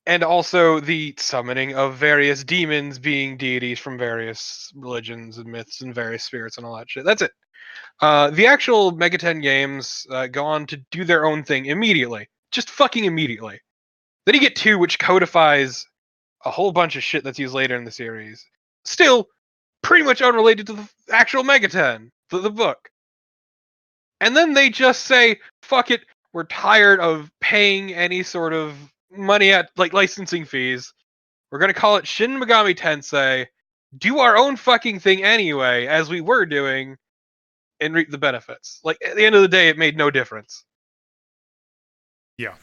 And also the summoning of various demons being deities from various religions and myths and various spirits and all that shit. That's it. The actual Megaten games go on to do their own thing immediately. Just fucking immediately. Then you get 2, which codifies a whole bunch of shit that's used later in the series. Still, pretty much unrelated to the actual Megaten, the book. And then they just say, fuck it, we're tired of paying any sort of money at like licensing fees. We're gonna call it Shin Megami Tensei, do our own fucking thing anyway, as we were doing, and reap the benefits. Like, at the end of the day, it made no difference. Yeah.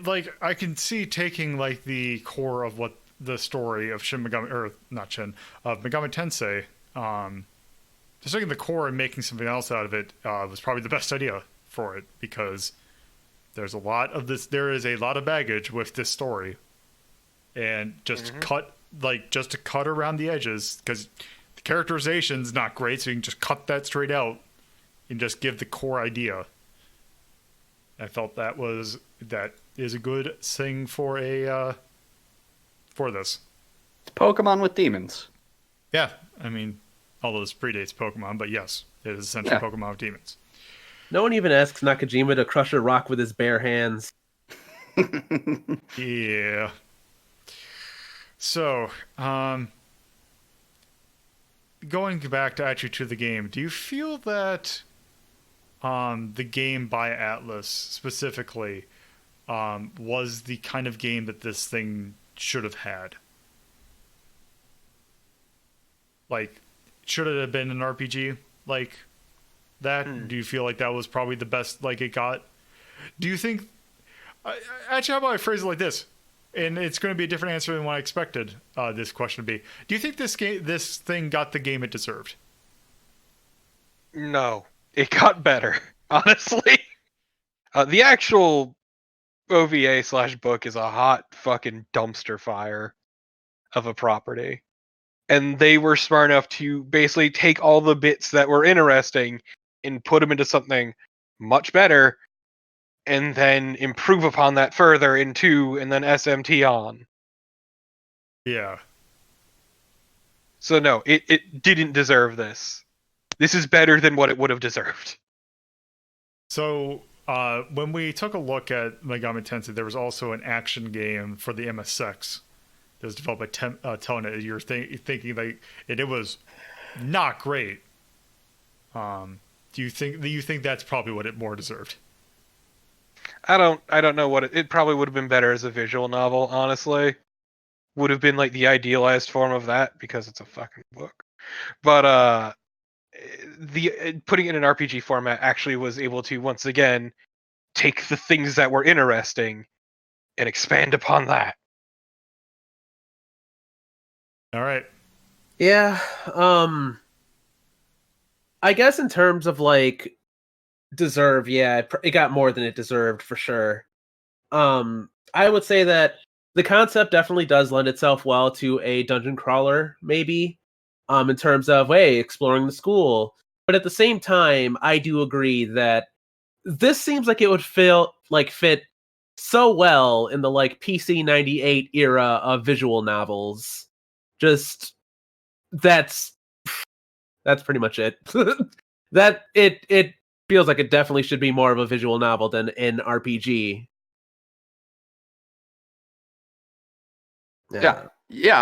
Like, I can see taking like the core of what the story of of Megami Tensei, just taking the core and making something else out of it was probably the best idea for it, because there is a lot of baggage with this story, and just to cut around the edges, because the characterization's not great, so you can just cut that straight out and just give the core idea. I felt that is a good thing for this. It's Pokemon with demons. Yeah, I mean, although this predates Pokemon, but yes, it is essentially Pokemon with demons. No one even asks Nakajima to crush a rock with his bare hands. Yeah. So, going back to the game, do you feel that the game by Atlus specifically was the kind of game that this thing should have had? Like, should it have been an RPG like that? Do you feel like that was probably the best it got? Do you think... Actually, how about I phrase it like this? And it's going to be a different answer than what I expected this question to be. Do you think this thing got the game it deserved? No. It got better, honestly. The actual OVA/book is a hot fucking dumpster fire of a property. and they were smart enough to basically take all the bits that were interesting and put them into something much better, and then improve upon that further in 2, and then SMT on. Yeah. So no, it didn't deserve this. This is better than what it would have deserved. So when we took a look at Megami Tensei, there was also an action game for the MSX that was developed by Telnet. You're thinking like it was not great. Do you think that's probably what it more deserved? I don't know what it probably would have been better as a visual novel, honestly. Would have been like the idealized form of that because it's a fucking book. But the putting it in an RPG format actually was able to once again take the things that were interesting and expand upon that. All right. Yeah. I guess in terms of like deserve, yeah, it got more than it deserved for sure. I would say that the concept definitely does lend itself well to a dungeon crawler, maybe. In terms of exploring the school. But at the same time, I do agree that this seems like it would fit so well in the like PC 98 era of visual novels. Just that's pretty much it. That it feels like it definitely should be more of a visual novel than an RPG. Yeah.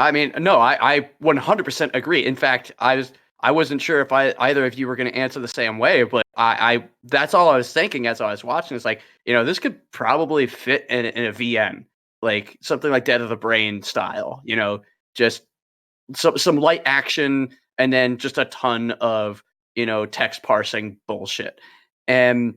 I mean, no, I 100% agree. In fact, I wasn't sure if either of you were going to answer the same way, but I that's all I was thinking as I was watching. It's like, this could probably fit in a VM, like something like Dead of the Brain style. Just some light action and then just a ton of text parsing bullshit. And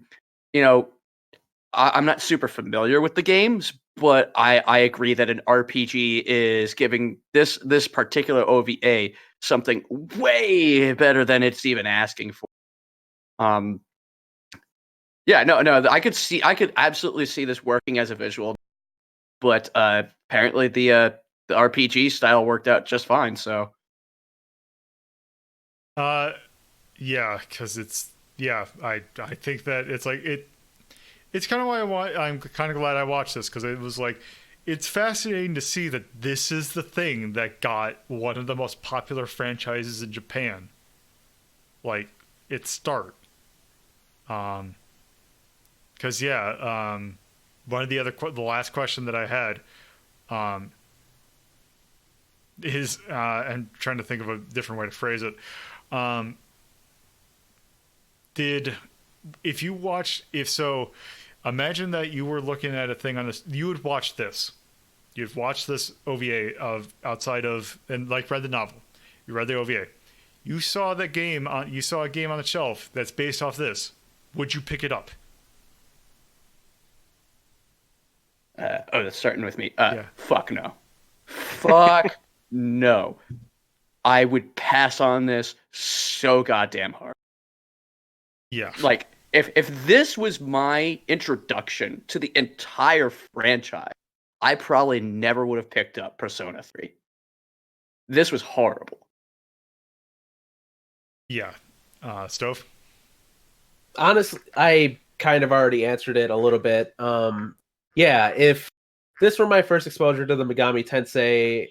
I'm not super familiar with the games, but I agree that an RPG is giving this particular OVA something way better than it's even asking for. Yeah, no, I could absolutely see this working as a visual, but apparently the RPG style worked out just fine. So, yeah, because I think that it's like it. It's kind of why I'm kind of glad I watched this, because it was like, it's fascinating to see that this is the thing that got one of the most popular franchises in Japan, like, its start. Because one of the last question that I had, is I'm trying to think of a different way to phrase it. Imagine that you were looking at a thing on this. You would watch this. You'd watch this OVA and like read the novel. You read the OVA. You saw a game on the shelf that's based off this. Would you pick it up? That's starting with me. Yeah. Fuck no. Fuck no. I would pass on this so goddamn hard. Yeah. Like, if this was my introduction to the entire franchise, I probably never would have picked up Persona 3. This was horrible. Yeah. Stove? Honestly, I kind of already answered it a little bit. Yeah, if this were my first exposure to the Megami Tensei,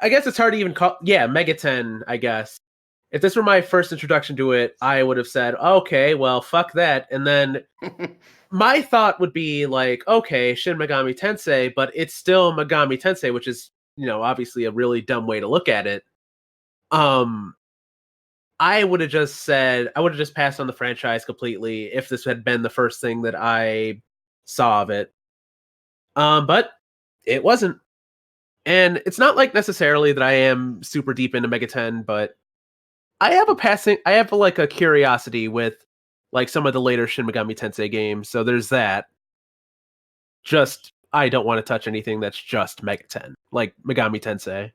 I guess it's hard to even call... Yeah, Megaten, I guess. If this were my first introduction to it, I would have said, okay, well, fuck that. And then my thought would be like, okay, Shin Megami Tensei, but it's still Megami Tensei, which is, obviously a really dumb way to look at it. I would have just passed on the franchise completely if this had been the first thing that I saw of it. But it wasn't. And it's not like necessarily that I am super deep into Megaten, but I have a curiosity with like some of the later Shin Megami Tensei games. So there's that. Just, I don't want to touch anything that's just Megaten, like Megami Tensei.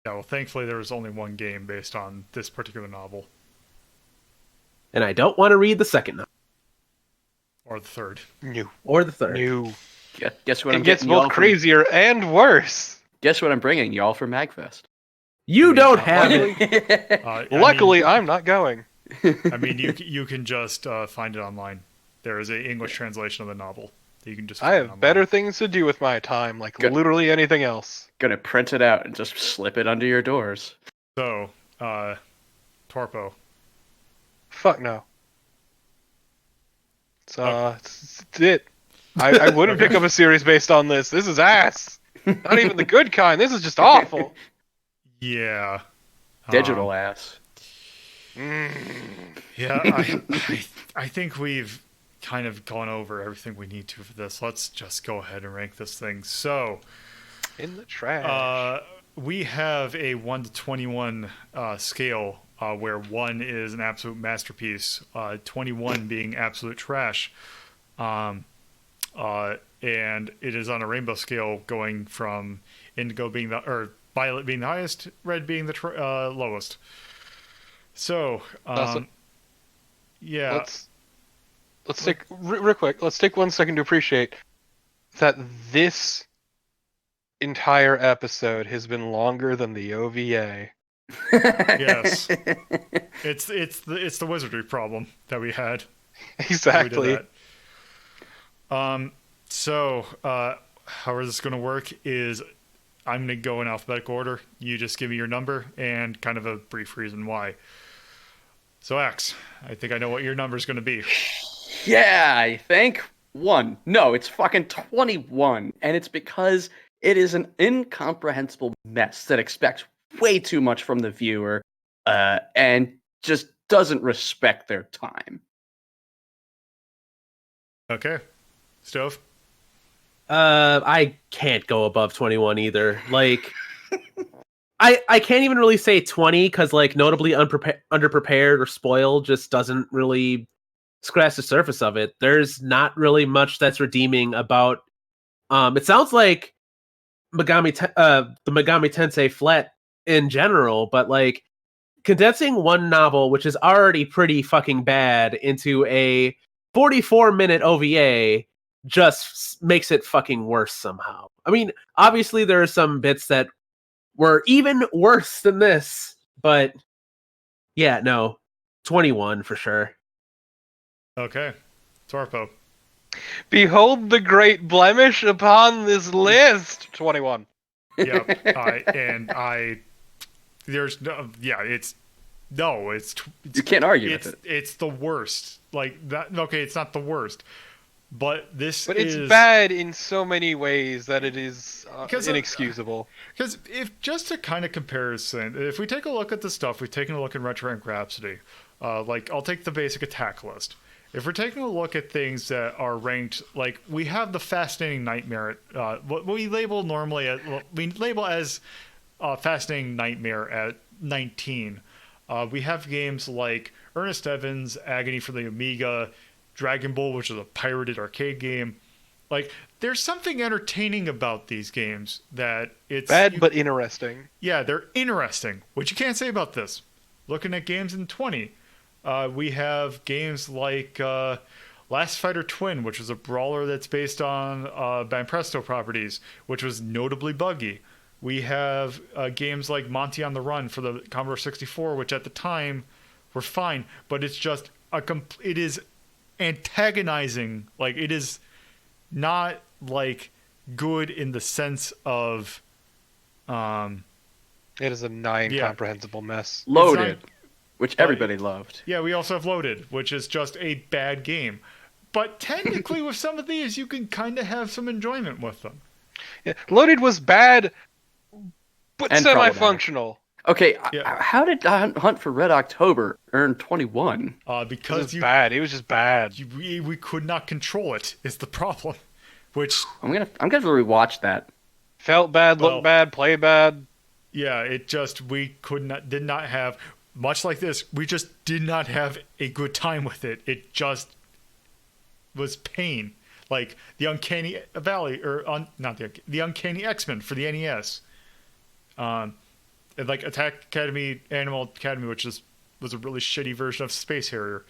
Yeah, well, thankfully there was only one game based on this particular novel. And I don't want to read the second novel. Or the third. New. Or the third. New. Guess what? It gets both crazier and worse. guess what I'm bringing y'all for MagFest? You don't have it. Luckily, I'm not going. I mean, you can just find it online. There is a English translation of the novel that you can just. I have online. better things to do with my time, like Good. literally anything else. Gonna print it out and just slip it under your doors. So, Torpo. Fuck no. It's it. I wouldn't pick up a series based on this. This is ass. Not even the good kind. This is just awful. Yeah. Digital ass. Yeah, I think we've kind of gone over everything we need to for this. Let's just go ahead and rank this thing. So, In the trash. we have a 1 to 21 scale where 1 is an absolute masterpiece, 21 being absolute trash. And it is on a rainbow scale going from indigo being or violet being the highest, red being the lowest. So, yeah. Let's take real quick. Let's take 1 second to appreciate that this entire episode has been longer than the OVA. Yes. It's the wizardry problem that we had. Exactly. So, how is this going to work is I'm going to go in alphabetical order. You just give me your number and kind of a brief reason why. So, Axe, I think I know what your number is going to be. Yeah, I think 1. No, it's fucking 21. And it's because it is an incomprehensible mess that expects way too much from the viewer and just doesn't respect their time. Okay. Stove? I can't go above 21 either. Like, I can't even really say 20 because, like, notably underprepared or spoiled just doesn't really scratch the surface of it. There's not really much that's redeeming about. It sounds like the Megami Tensei flat in general, but like condensing one novel, which is already pretty fucking bad, into a 44-minute OVA just makes it fucking worse somehow. I mean, obviously there are some bits that were even worse than this, but yeah, no, 21 for sure. Okay. Torpo. Behold the great blemish upon this list. 21. Yep. There's no, yeah, it's You can't argue with it. It's the worst. Like that. Okay, it's not the worst, but it's bad in so many ways that it is inexcusable. Because if just a kind of comparison, if we take a look at the stuff we've taken a look in Retro Rank Rhapsody, like I'll take the basic attack list. If we're taking a look at things that are ranked, like we have the Fascinating Nightmare, what we label normally as Fascinating Nightmare at 19. We have games like Ernest Evans, Agony for the Amiga, Dragon Ball, which is a pirated arcade game. Like, there's something entertaining about these games that it's bad but interesting. Yeah, they're interesting, which you can't say about this. Looking at games in 20, we have games like Last Fighter Twin, which is a brawler that's based on Banpresto properties, which was notably buggy. We have games like Monty on the Run for the Commodore 64, which at the time were fine, but it's just it is antagonizing. Like, it is not like good in the sense of it is a incomprehensible mess. Loaded, which everybody loved. Yeah, we also have Loaded, which is just a bad game. But technically with some of these you can kind of have some enjoyment with them. Yeah, Loaded was bad but And semi-functional. Okay, Yeah. How did Hunt for Red October earn 21? Because it was bad. It was just bad. We could not control it is the problem. Which I'm gonna rewatch that. Felt bad, looked bad, played bad. Yeah, it just did not have, much like this, we just did not have a good time with it. It just was pain. Like the Uncanny Valley, the Uncanny X-Men for the NES. And like Attack Academy, Animal Academy, which was a really shitty version of Space Harrier.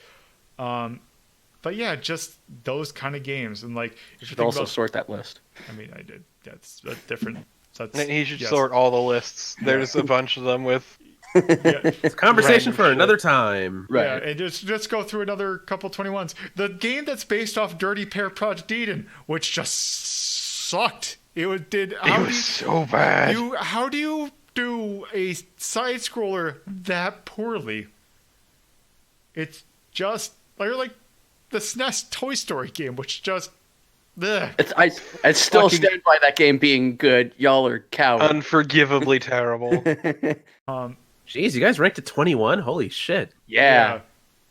But yeah, just those kind of games. And like, You should also sort that list. I mean, I did. That's a different That's And he should yes. sort all the lists. There's a bunch of them with. Yeah. It's a conversation Random for shit. another time. Right. Yeah, and just go through another couple 21s. The game that's based off Dirty Pair Project Eden, which just sucked. It was So bad. how do you do a side scroller that poorly? It's just like the SNES Toy Story game, which just ugh. I still Fucking- stand by that game being good. Y'all are cowards. Unforgivably terrible. Jeez, you guys ranked at 21? Holy shit. Yeah.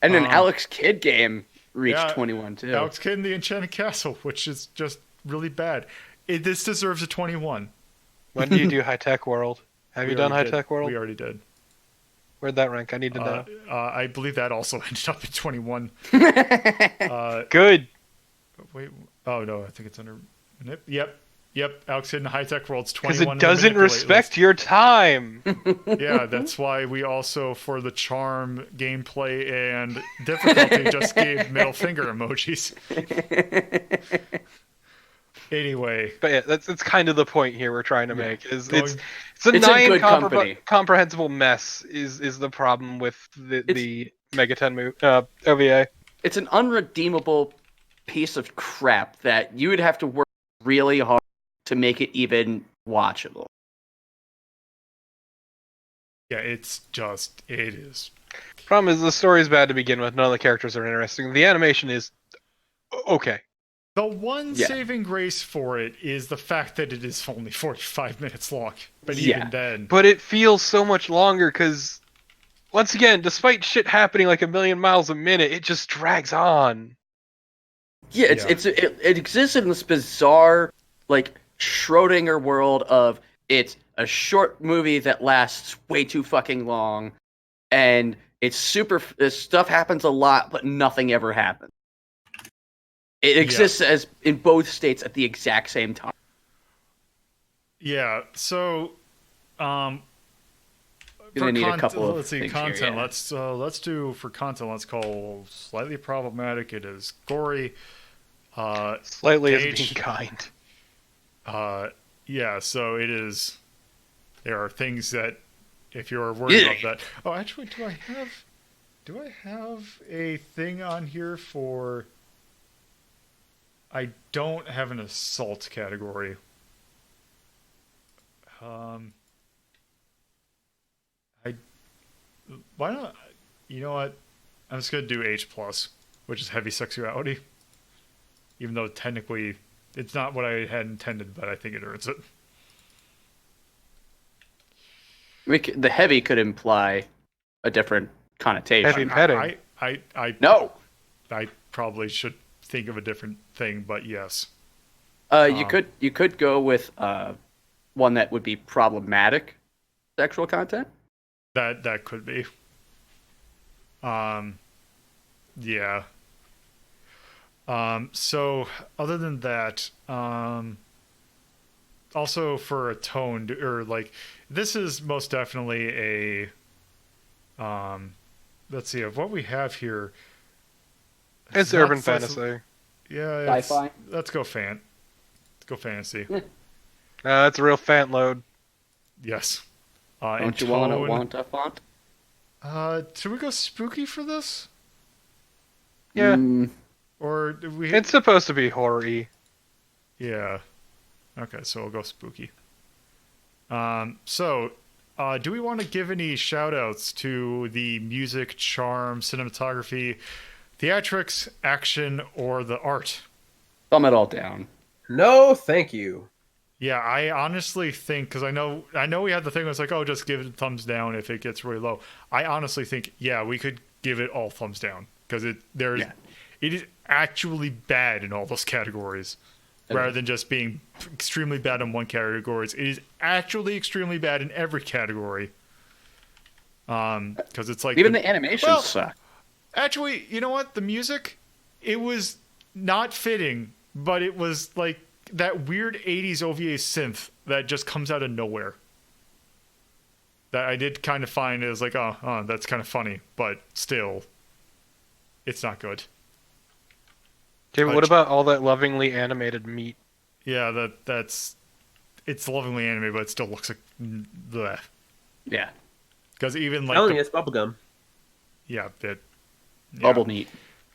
And an Um, Alex Kidd game reached yeah, 21 too. Alex Kidd and the Enchanted Castle, which is just really bad. This deserves a 21. When do you do High Tech World? Have you done High already did. Tech World? We already did. Where'd that rank? I need to know. I believe that also ended up at 21. Good. Wait, oh no, I think it's under. Yep. Alex Kidd in High Tech World's 21. Because it in the doesn't manipulate respect your time. list. Yeah, that's why we also, for the charm, gameplay, and difficulty, just gave middle finger emojis. Anyway, But yeah, that's kind of the point here we're trying to make. Is Going- it's a It's a nine good company. comprehensible mess is the problem with the Megaten OVA. It's an unredeemable piece of crap that you would have to work really hard to make it even watchable. yeah, it is. Problem is the story's bad to begin with. None of the characters are interesting. The animation is okay. The one Yeah. saving grace for it is the fact that it is only 45 minutes long. But Yeah. even then, But it feels so much longer because, once again, despite shit happening like a million miles a minute, it just drags on. Yeah, Yeah. it exists in this bizarre, like, Schrodinger world of it's a short movie that lasts way too fucking long, and it's stuff happens a lot, but nothing ever happens. It exists as in both states at the exact same time. yeah. So, Gonna for need a couple of let's see things here, content. yeah. Let's do for content. Let's call slightly problematic. It is gory. Slightly as Age. being kind. Yeah. So it is. There are things that, if you're worried about that. Oh, actually, do I have a thing on here for? I don't have an assault category. Why not? You know what? I'm just gonna do H plus, which is heavy sexuality. Even though technically it's not what I had intended, but I think it earns it. The heavy could imply a different connotation. Heavy petting. No, I probably should think of a different thing, but yes. you could go with one that would be problematic sexual content. That could be. Yeah. So other than that, also for a tone or like this is most definitely a let's see of what we have here. It's not urban slice- fantasy. Yeah, Sci-fi? let's go fantasy. That's a real fan load. Yes. Don't and you tone, want a font? should we go spooky for this? Yeah, Or do we it's supposed to be horror-y. Yeah. Okay, so we'll go spooky. Do we want to give any shout outs to the music, charm, cinematography, theatrics, action, or the art? Thumb it all down. No, thank you. Yeah, I honestly think, because I know we had the thing where it's like, oh, just give it a thumbs down if it gets really low. I honestly think, yeah, we could give it all thumbs down because it is actually bad in all those categories, rather than just being extremely bad in one category. It is actually extremely bad in every category. Because it's like Even the animations suck. Actually, you know what? The music, it was not fitting, but it was like that weird 80s OVA synth that just comes out of nowhere. That I did kind of find is like, oh, that's kind of funny, but still, it's not good. Okay, but what about all that lovingly animated meat? Yeah, that's it's lovingly animated, but it still looks like bleh. Yeah. Because even like Telling you, it's bubblegum. yeah, Bubble neat.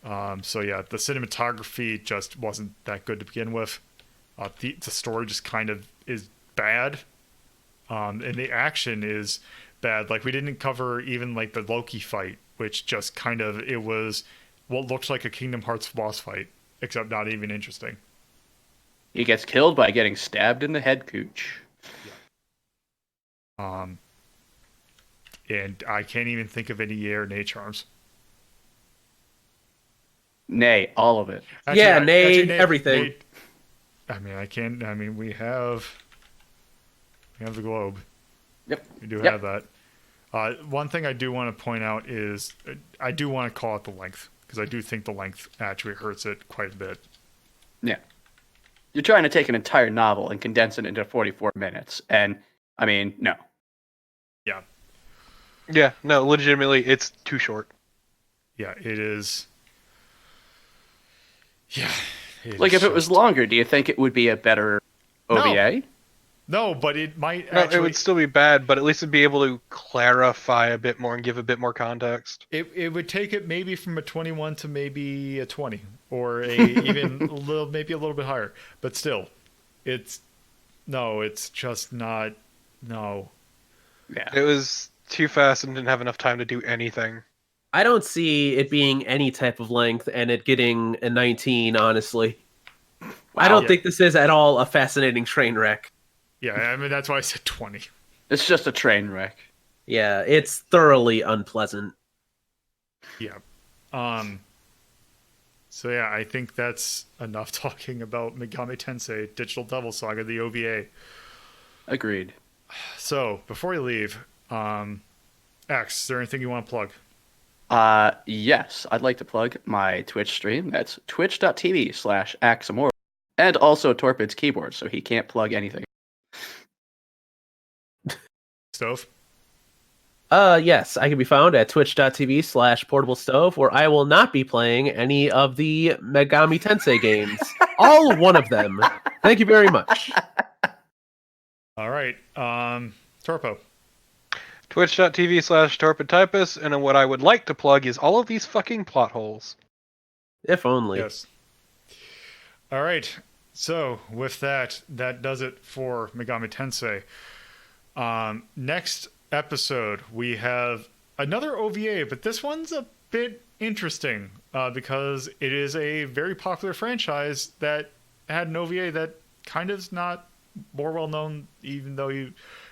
So yeah, the cinematography just wasn't that good to begin with. The story just kind of is bad, and the action is bad. Like we didn't cover even like the Loki fight, which just kind of it was what looked like a Kingdom Hearts boss fight, except not even interesting. He gets killed by getting stabbed in the head, Cooch. And I can't even think of any Yay or Nay charms. Nay, all of it. Yeah, nay, everything. I mean, I can't. I mean, we have the globe. Yep. We do have that. One thing I do want to point out is I do want to call out the length, because I do think the length actually hurts it quite a bit. Yeah. You're trying to take an entire novel and condense it into 44 minutes. And, I mean, no. Yeah. Yeah, no, legitimately, it's too short. Yeah, it is. Yeah. Like, if it was longer, do you think it would be a better OVA? No, but it might No, actually... it would still be bad, but at least it'd be able to clarify a bit more and give a bit more context. It would take it maybe from a 21 to maybe a 20, or even maybe a little bit higher. But still, it's just not. No. Yeah. It was too fast and didn't have enough time to do anything. I don't see it being any type of length and it getting a 19, honestly. I don't think this is at all a fascinating train wreck. Yeah, I mean, that's why I said 20. It's just a train wreck. Yeah, it's thoroughly unpleasant. Yeah. So yeah, I think that's enough talking about Megami Tensei Digital Devil Saga, the OVA. Agreed. So, before you leave, X, is there anything you want to plug? Yes, I'd like to plug my Twitch stream. That's twitch.tv/Axamor. And also Torpid's keyboard, so he can't plug anything. Stove? Yes, I can be found at twitch.tv/PortableStove, where I will not be playing any of the Megami Tensei games. All one of them. Thank you very much. All right. Torpo. Twitch.tv/TorpidTypist, and what I would like to plug is all of these fucking plot holes. If only. Yes. All right. So, with that does it for Megami Tensei. Next episode, we have another OVA, but this one's a bit interesting because it is a very popular franchise that had an OVA that kind of is not more well known, even though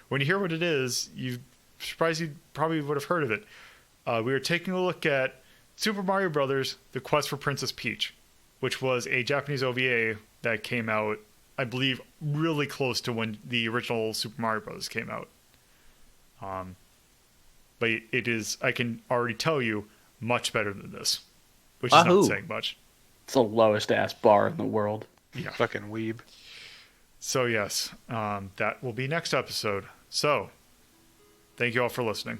when you hear what it is, you're surprised you probably would have heard of it. We are taking a look at Super Mario Bros. The Quest for Princess Peach, which was a Japanese OVA that came out, I believe, really close to when the original Super Mario Bros. Came out. But it is, I can already tell you, much better than this, which is not saying much. It's the lowest ass bar in the world. Yeah. Fucking weeb. So yes, that will be next episode. So, thank you all for listening.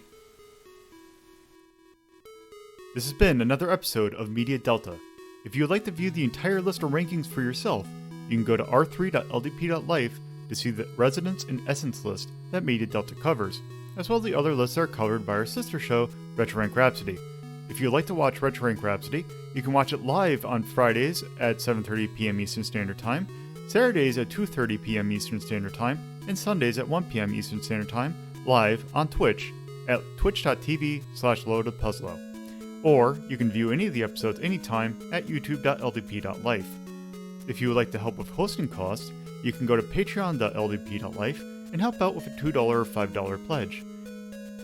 This has been another episode of Media Delta. If you would like to view the entire list of rankings for yourself, you can go to r3.ldp.life to see the Resonance and Essence list that Media Delta covers, as well as the other lists that are covered by our sister show, Retro Rank Rhapsody. If you'd like to watch Retro Rank Rhapsody, you can watch it live on Fridays at 7:30 p.m. Eastern Standard Time, Saturdays at 2:30 p.m. Eastern Standard Time, and Sundays at 1 p.m. Eastern Standard Time, live on Twitch at twitch.tv/loadedpuzzlo. Or you can view any of the episodes anytime at youtube.ldp.life. If you would like to help with hosting costs, you can go to patreon.ldp.life and help out with a $2 or $5 pledge.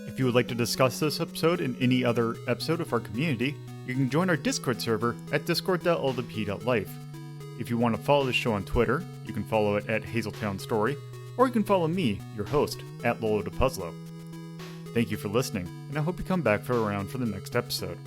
If you would like to discuss this episode and any other episode of our community, you can join our Discord server at discord.ldp.life. If you want to follow the show on Twitter, you can follow it at Hazeltown Story, or you can follow me, your host, at LoloDePuzzlo. Thank you for listening, and I hope you come back for the next episode.